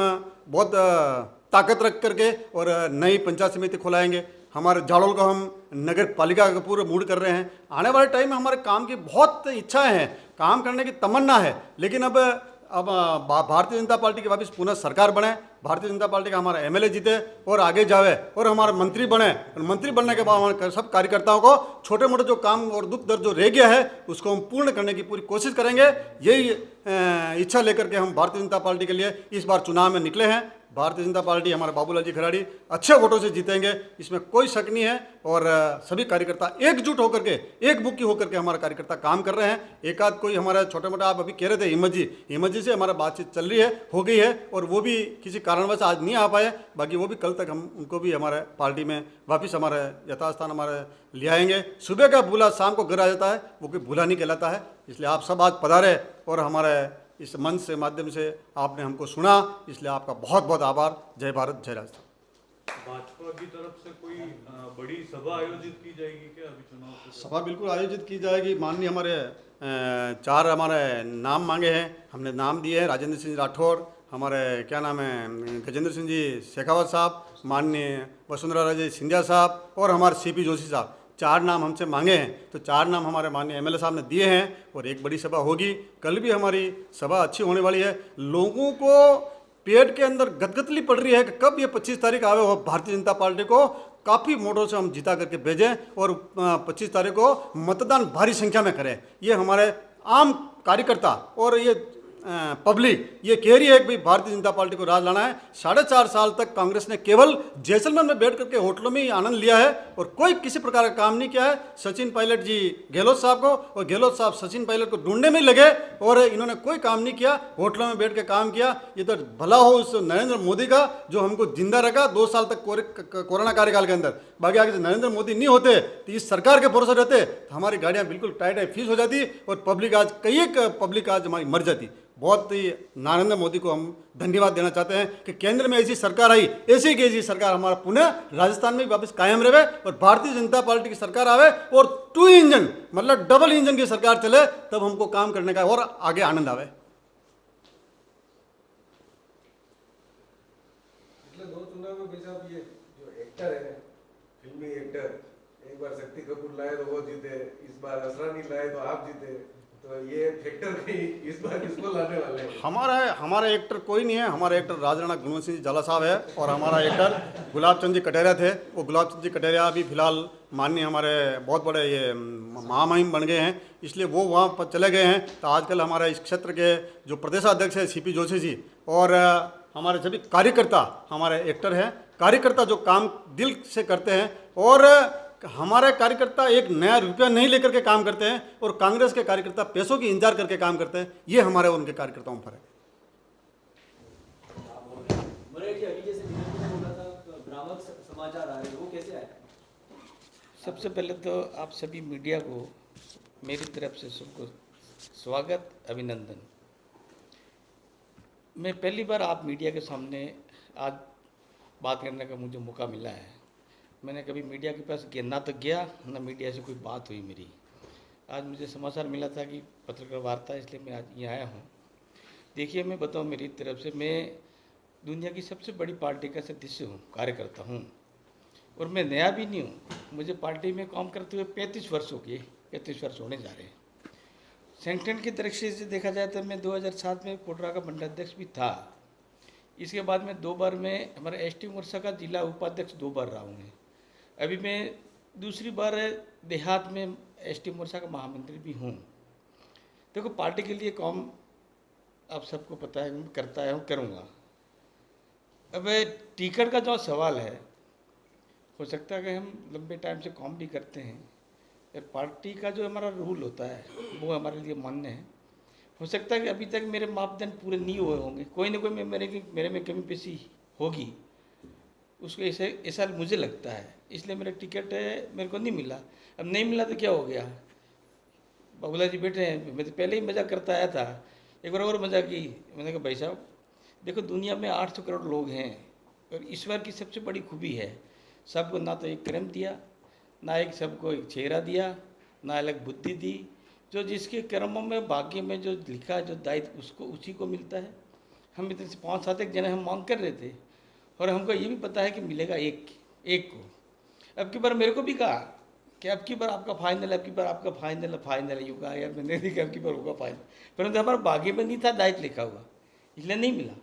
बहुत ताकत रख करके और नई पंचायत समिति खुलाएंगे। हमारे जाड़ोल को हम नगर पालिका का पूरा मूड कर रहे हैं। आने वाले टाइम में हमारे काम की बहुत इच्छाएं हैं, काम करने की तमन्ना है, लेकिन अब भारतीय जनता पार्टी की वापस पुनः सरकार बने, भारतीय जनता पार्टी का हमारा एमएलए जीते और आगे जावे, और हमारे मंत्री बने, और मंत्री बनने के बाद हमारे सब कार्यकर्ताओं को छोटे मोटे जो काम और दुख दर्द जो रह गया है उसको हम पूर्ण करने की पूरी कोशिश करेंगे। यही इच्छा लेकर के हम भारतीय जनता पार्टी के लिए इस बार चुनाव में निकले हैं। भारतीय जनता पार्टी हमारे बाबूलाल जी खराड़ी अच्छे वोटों से जीतेंगे, इसमें कोई शक नहीं है। और सभी कार्यकर्ता एकजुट होकर के, एक बुकी होकर के हमारे कार्यकर्ता काम कर रहे हैं। एक आध कोई हमारा छोटा मोटा, आप अभी कह रहे थे हिम्मत जी से हमारा बातचीत चल रही है, हो गई है, और वो भी किसी कारणवश आज नहीं आ पाए। बाकी वो भी कल तक हम उनको भी हमारे पार्टी में वापस हमारे यथास्थान हमारे ले आएंगे। सुबह का भूला शाम को घर आ जाता है, वो कोई भूला नहीं कहलाता है। इसलिए आप सब आज पधारे और हमारे इस मंच से माध्यम से आपने हमको सुना, इसलिए आपका बहुत बहुत आभार। जय भारत, जय राजस्थान। भाजपा की तरफ से कोई बड़ी सभा आयोजित की जाएगी क्या अभी चुनाव के? सभा बिल्कुल आयोजित की जाएगी। माननीय हमारे 4 हमारे नाम मांगे हैं, हमने नाम दिए हैं। राजेंद्र सिंह राठौर, हमारे क्या नाम है गजेंद्र सिंह जी शेखावत साहब, माननीय वसुंधरा राजे सिंधिया साहब और हमारे सीपी जोशी साहब, 4 नाम हमसे मांगे हैं। तो 4 नाम हमारे माननीय एमएलए साहब ने दिए हैं और एक बड़ी सभा होगी। कल भी हमारी सभा अच्छी होने वाली है। लोगों को पेट के अंदर गदगदली पड़ रही है कि कब ये 25 तारीख आवे और भारतीय जनता पार्टी को काफ़ी वोटों से हम जिता करके भेजें और 25 तारीख को मतदान भारी संख्या में करें। ये हमारे आम कार्यकर्ता और ये पब्लिक ये कह रही है कि भाई भारतीय जनता पार्टी को राज लाना है। 4.5 साल तक कांग्रेस ने केवल जैसलमेर में बैठ करके होटलों में ही आनंद लिया है और कोई किसी प्रकार का काम नहीं किया है। सचिन पायलट जी गहलोत साहब को और गहलोत साहब सचिन पायलट को ढूंढने में लगे और इन्होंने कोई काम नहीं किया, होटलों में बैठ के काम किया। ये तो भला हो उस नरेंद्र मोदी का जो हमको जिंदा रखा 2 साल तक कोरोना कार्यकाल के अंदर। बाकी आगे नरेंद्र मोदी नहीं होते तो इस सरकार के भरोसे रहते तो हमारी गाड़ियाँ बिल्कुल टाइट फीस हो जाती और पब्लिक आज कई पब्लिक आज हमारी मर जाती। बहुत ही नरेंद्र मोदी को हम धन्यवाद देना चाहते हैं कि केंद्र में ऐसी सरकार आई, ऐसी की ऐसी सरकार हमारा पुनः राजस्थान में वापस कायम रहे और भारतीय जनता पार्टी की सरकार आवे और 2 इंजन मतलब डबल इंजन की सरकार चले, तब हमको काम करने का और आगे आनंद आवे। पिछले 2 चुनाव में भाई साहब ये जो एक्टर है, फिल्मी एक्टर, एक बार शक्ति कपूर लाए तो वो जीते, इस बार असरानी लाए तो आप जीते, तो ये फैक्टर कहीं इस बार किसको लाने वाले हैं? हमारा एक्टर कोई नहीं है। हमारा एक्टर राजराणा गुणवंत सिंह झाला साहब है और हमारा एक्टर गुलाब चंद जी कटेरिया थे। वो गुलाब चंद जी कटेरिया अभी फिलहाल माननीय हमारे बहुत बड़े ये महामहिम बन गए हैं, इसलिए वो वहाँ पर चले गए हैं। तो आजकल हमारे इस क्षेत्र के जो प्रदेशाध्यक्ष है सीपी जोशी जी और हमारे सभी कार्यकर्ता हमारे एक्टर हैं। कार्यकर्ता जो काम दिल से करते हैं और हमारे कार्यकर्ता एक नया रुपया नहीं लेकर के काम करते हैं और कांग्रेस के कार्यकर्ता पैसों की इंतजार करके काम करते हैं। ये हमारे उनके कार्यकर्ताओं पर है। भ्रामक समाचार आ रहे हैं, वो कैसे आए? सबसे पहले तो आप सभी मीडिया को मेरी तरफ से सबको स्वागत, अभिनंदन। मैं पहली बार आप मीडिया के सामने आज बात करने का मुझे मौका मिला है। मैंने कभी मीडिया के पास ना तो गया ना मीडिया से कोई बात हुई मेरी। आज मुझे समाचार मिला था कि पत्रकार वार्ता, इसलिए मैं आज यहाँ आया हूँ। देखिए, मैं बताऊँ मेरी तरफ से, मैं दुनिया की सबसे बड़ी पार्टी का सदस्य हूँ, कार्यकर्ता हूँ और मैं नया भी नहीं हूँ। मुझे पार्टी में काम करते हुए 35 वर्ष हो गए, 35 वर्ष होने जा रहे हैं। संगठन की दृष्टि से देखा जाए तो मैं 2007 में कोटरा का मंडलाध्यक्ष भी था। इसके बाद में 2 बार मैं हमारे एसटी मोर्चा का जिला उपाध्यक्ष 2 बार रहा हूँ। अभी मैं दूसरी बार देहात में एसटी मोर्चा का महामंत्री भी हूँ। देखो, पार्टी के लिए काम आप सबको पता है, मैं करता है, करूँगा। अब टिकट का जो सवाल है, हो सकता है कि हम लंबे टाइम से काम भी करते हैं, पार्टी का जो हमारा रूल होता है वो हमारे लिए मान्य है। हो सकता है कि अभी तक मेरे मापदंड पूरे नहीं हुए होंगे, कोई ना कोई मेरे में कमी पेशी होगी, उसको ऐसा मुझे लगता है। इसलिए मेरा टिकट मेरे को नहीं मिला। अब नहीं मिला तो क्या हो गया? बाबूलाल जी बैठे हैं, मैं तो पहले ही मजाक करता आया था, एक बार और मजाक की। मैंने कहा भाई साहब देखो, दुनिया में 800 करोड़ लोग हैं और ईश्वर की सबसे बड़ी खूबी है, सबको ना तो एक कर्म दिया, ना एक सबको एक चेहरा दिया, ना अलग बुद्धि दी। जो जिसके कर्मों में भाग्य में जो लिखा, जो दायित्व, उसको उसी को मिलता है। हम इतने 5-7 जने हम मांग कर रहे थे और हमको ये भी पता है कि मिलेगा एक को। अब की बार मेरे को भी कहा कि अब की बार आपका फाइनल, अब की बार आपका फाइनल है। युगा यार, मैंने नहीं कहा अब की बार होगा फाइनल, परंतु हमारा भाग्य में नहीं था दायित्व लिखा हुआ, इसलिए नहीं मिला।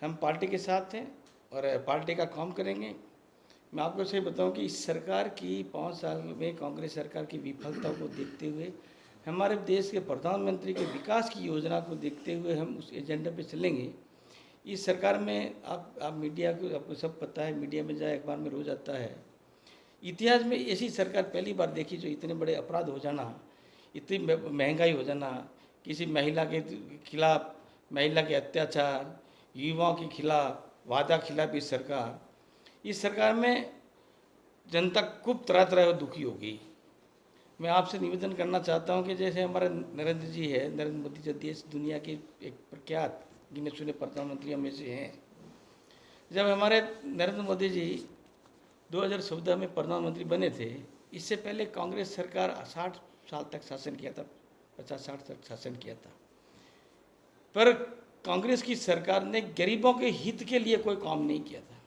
हम पार्टी के साथ हैं और पार्टी का काम करेंगे। मैं आपको सही बताऊं कि इस सरकार की 5 साल में कांग्रेस सरकार की विफलता को देखते हुए, हमारे देश के प्रधानमंत्री के विकास की योजना को देखते हुए हम उस एजेंडा पे चलेंगे। इस सरकार में आप मीडिया को, आपको सब पता है, मीडिया में जाए, अखबार में रोज आता है, इतिहास में ऐसी सरकार पहली बार देखी जो इतने बड़े अपराध हो जाना, इतनी महंगाई हो जाना, किसी महिला के खिलाफ, महिला के अत्याचार, युवाओं के खिलाफ, वादा खिलाफ इस सरकार में जनता खूब तरह तरह दुखी हो गई। मैं आपसे निवेदन करना चाहता हूं कि जैसे हमारे नरेंद्र जी है, नरेंद्र मोदी जो देश दुनिया के एक प्रख्यात गिने चुने प्रधानमंत्रियों में से हैं, जब हमारे नरेंद्र मोदी जी 2014 में प्रधानमंत्री बने थे, इससे पहले कांग्रेस सरकार 60 साल तक शासन किया था, 50-60 तक शासन किया था, पर कांग्रेस की सरकार ने गरीबों के हित के लिए कोई काम नहीं किया था।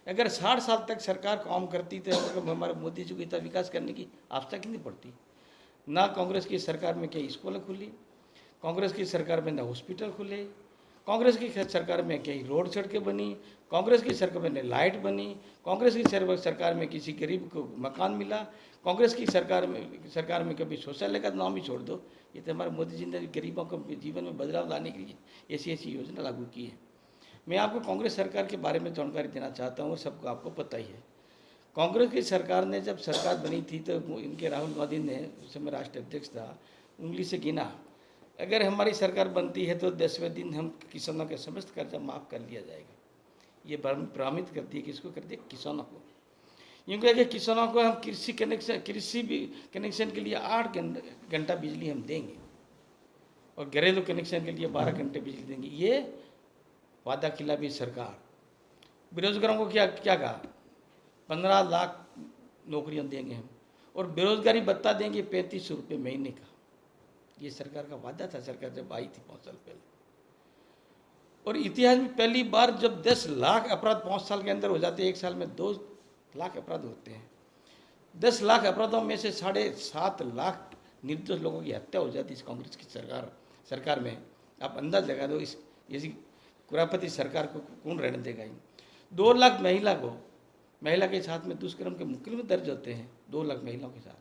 अगर 60 साल तक सरकार काम करती तो हमारे मोदी जी को इतना विकास करने की आवश्यकता नहीं पड़ती। ना कांग्रेस की सरकार में कई स्कूलें खुली, कांग्रेस की सरकार में ना हॉस्पिटल खुले, कांग्रेस की सरकार में कई रोड सड़कें बनी, कांग्रेस की सरकार में लाइट बनी, कांग्रेस की सरकार में किसी गरीब को मकान मिला, कांग्रेस की सरकार में कभी शौचालय का नाम ही छोड़ दो। ये तो हमारे मोदी जी ने गरीबों को जीवन में बदलाव लाने के लिए ऐसी योजना लागू की है। मैं आपको कांग्रेस सरकार के बारे में जानकारी देना चाहता हूँ, सबको आपको पता ही है। कांग्रेस की सरकार ने जब सरकार बनी थी तो इनके राहुल गांधी ने, उस समय राष्ट्रीय अध्यक्ष था, उंगली से गिना, अगर हमारी सरकार बनती है तो 10वें दिन हम किसानों का समस्त कर्जा माफ़ कर लिया जाएगा। ये भ्रमित करती है, किसको करती है? किसानों को। यूँ कह के किसानों को हम कृषि कनेक्शन के लिए 8 घंटा बिजली हम देंगे और घरेलू कनेक्शन के लिए 12 घंटे बिजली देंगे। ये वादा खिलाफी सरकार। बेरोजगारों को क्या कहा? 15 लाख नौकरियां देंगे हम और बेरोजगारी भत्ता देंगे 3500 रुपये महीने का। ये सरकार का वादा था, सरकार जब आई थी 5 साल पहले। और इतिहास में पहली बार जब 10 लाख अपराध 5 साल के अंदर हो जाते हैं, 1 साल में 2 लाख अपराध होते हैं। 10 लाख अपराधों में से 7.5 लाख निर्दोष लोगों की हत्या हो जाती है इस कांग्रेस की सरकार में। आप अंदाज लगा दो, इस ऐसी कुरापति सरकार को कौन रहने देगा? 2 लाख महिला के साथ में दुष्कर्म के मुकदमे दर्ज होते हैं, 2 लाख महिलाओं के साथ में,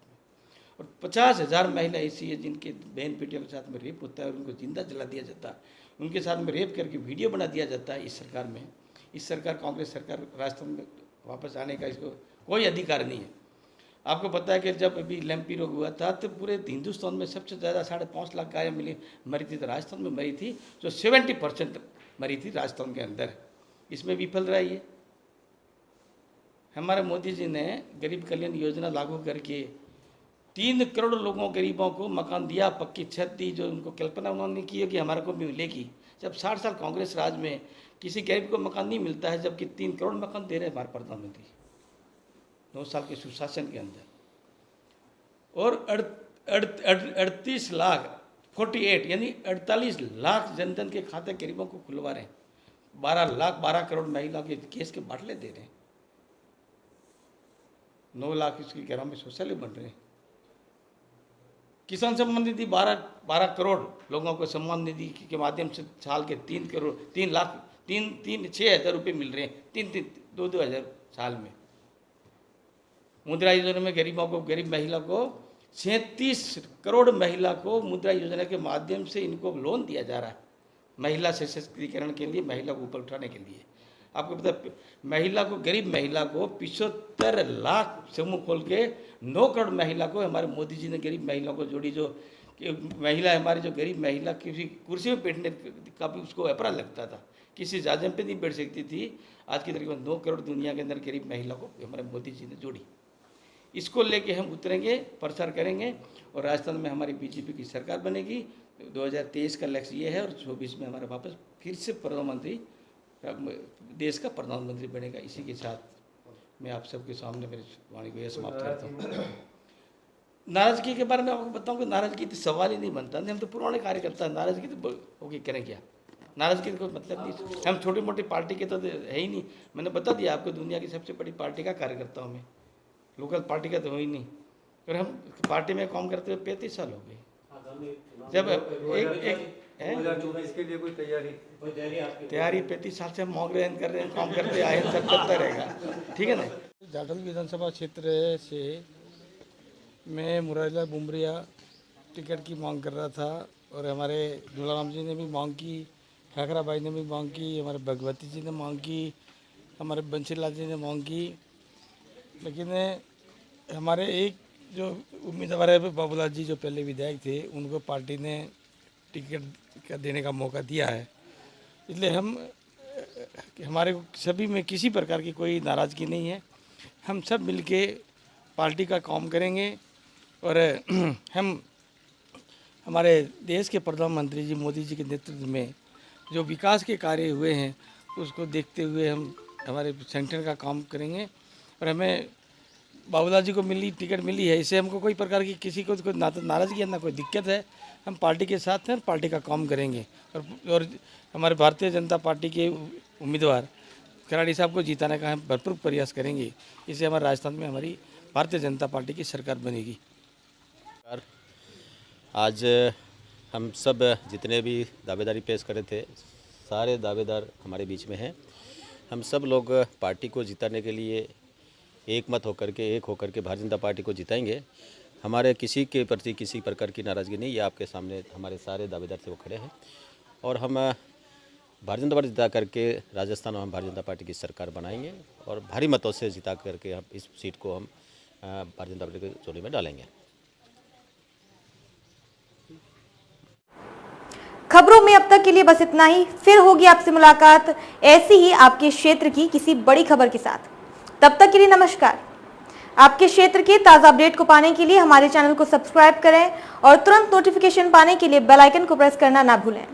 और 50,000 महिला ऐसी है जिनके बहन बेटियों के साथ में रेप होता है और उनको जिंदा जला दिया जाता है, उनके साथ में रेप करके वीडियो बना दिया जाता है। इस सरकार में, इस सरकार कांग्रेस सरकार राजस्थान में वापस आने का इसको कोई अधिकार नहीं है। आपको पता है कि जब अभी लैंपी रोग हुआ था तो पूरे हिंदुस्तान में सबसे ज़्यादा 5.5 लाख गायें मरी थी, तो राजस्थान में मरी थी, जो 70% मरी थी राजस्थान के अंदर। इसमें विफल रहा ये। हमारे मोदी जी ने गरीब कल्याण योजना लागू करके 3 करोड़ लोगों गरीबों को मकान दिया, पक्की छत दी, जो उनको कल्पना उन्होंने की है कि हमारे को भी मिलेगी। जब 60 साल कांग्रेस राज में किसी गरीब को मकान नहीं मिलता है, जबकि 3 करोड़ मकान दे रहे हैं हमारे प्रधानमंत्री 9 साल के सुशासन के अंदर। और 48 लाख जनधन के खाते गरीबों को खुलवा रहे हैं। 12 करोड़ महिलाओं के केस के बाटले दे रहे हैं। 9 लाख इसके घरों में शौचालय बन रहे हैं। किसान सम्मान निधि 12 करोड़ लोगों को सम्मान निधि के माध्यम से साल के 6,000 रुपये मिल रहे हैं, 2 हज़ार साल में। मुद्रा योजना में गरीब महिला को 37 करोड़ महिला को मुद्रा योजना के माध्यम से इनको लोन दिया जा रहा है, महिला सशक्तिकरण के लिए, महिला को ऊपर उठाने के लिए। आपको पता है, महिला को, गरीब महिला को 75 लाख समूह खोल के 9 करोड़ महिला को हमारे मोदी जी ने गरीब महिलाओं को जोड़ी। जो महिला, हमारी जो गरीब महिला किसी कुर्सी पर बैठने का भी उसको अपराध लगता था, किसी जाजम पे नहीं बैठ सकती थी, आज की तरीके 9 करोड़ दुनिया के अंदर गरीब महिला को हमारे मोदी जी ने जोड़ी। इसको लेके हम उतरेंगे, प्रचार करेंगे और राजस्थान में हमारी बीजेपी की सरकार बनेगी। 2023 का लक्ष्य ये है और 24 में हमारा वापस फिर से प्रधानमंत्री, देश का प्रधानमंत्री बनेगा। इसी के साथ मैं आप सबके सामने मेरी वाणी को यह समाप्त करता हूँ। नाराजगी के बारे में आपको बताऊँ कि नाराजगी तो सवाल ही नहीं बनता, हम तो पुराने कार्यकर्ता, नाराजगी तो होगी, करें क्या? नाराजगी का कोई मतलब नहीं। हम छोटी मोटी पार्टी के तो है ही नहीं। मैंने बता दिया आपको, दुनिया की सबसे बड़ी पार्टी का कार्यकर्ता हूँ मैं, लोकल पार्टी का तो हो ही नहीं। और हम पार्टी में काम करते हुए 35 साल हो गए। जब इसके लिए कोई तैयारी 35 साल से हम मॉक कर रहे हैं, काम करते आए, सब चलता रहेगा, ठीक है ना। जाटल विधानसभा क्षेत्र से मैं मुरारीलाल बुमरिया टिकट की मांग कर रहा था और हमारे दुलाराम जी ने भी मांग की खाकरा भाई ने भी मांग की, हमारे भगवती जी ने मांग की, हमारे बंसीलाल जी ने मांग की, लेकिन हमारे एक जो उम्मीदवार है बाबूलाल जी जो पहले विधायक थे, उनको पार्टी ने टिकट का देने का मौका दिया है। इसलिए हमारे सभी में किसी प्रकार की कोई नाराज़गी नहीं है। हम सब मिलके पार्टी का काम करेंगे और हम हमारे देश के प्रधानमंत्री जी मोदी जी के नेतृत्व में जो विकास के कार्य हुए हैं उसको देखते हुए हम हमारे संगठन का काम करेंगे। और हमें बाबूलाल जी को टिकट मिली है, इससे हमको कोई प्रकार की किसी को कोई नाराज़गी है ना कोई दिक्कत है। हम पार्टी के साथ हैं और पार्टी का काम करेंगे और हमारे भारतीय जनता पार्टी के उम्मीदवार खराड़ी साहब को जिताने का हम भरपूर प्रयास करेंगे। इससे हमारे राजस्थान में हमारी भारतीय जनता पार्टी की सरकार बनेगी। आज हम सब जितने भी दावेदारी पेश करे थे, सारे दावेदार हमारे बीच में हैं। हम सब लोग पार्टी को जिताने के लिए एक होकर के भारतीय जनता पार्टी को जिताएंगे। हमारे किसी के प्रति किसी प्रकार की नाराज़गी नहीं, ये आपके सामने हमारे सारे दावेदार थे वो खड़े हैं। और हम भारतीय जनता पार्टी जिता करके राजस्थान में हम भारतीय जनता पार्टी की सरकार बनाएंगे और भारी मतों से जिता करके हम इस सीट को हम भारतीय जनता पार्टी के झोली में डालेंगे। खबरों में अब तक के लिए बस इतना ही। फिर होगी आपसे मुलाकात ऐसी ही आपके क्षेत्र की किसी बड़ी खबर के साथ। तब तक के लिए नमस्कार। आपके क्षेत्र के ताज़ा अपडेट को पाने के लिए हमारे चैनल को सब्सक्राइब करें और तुरंत नोटिफिकेशन पाने के लिए बेल आइकन को प्रेस करना ना भूलें।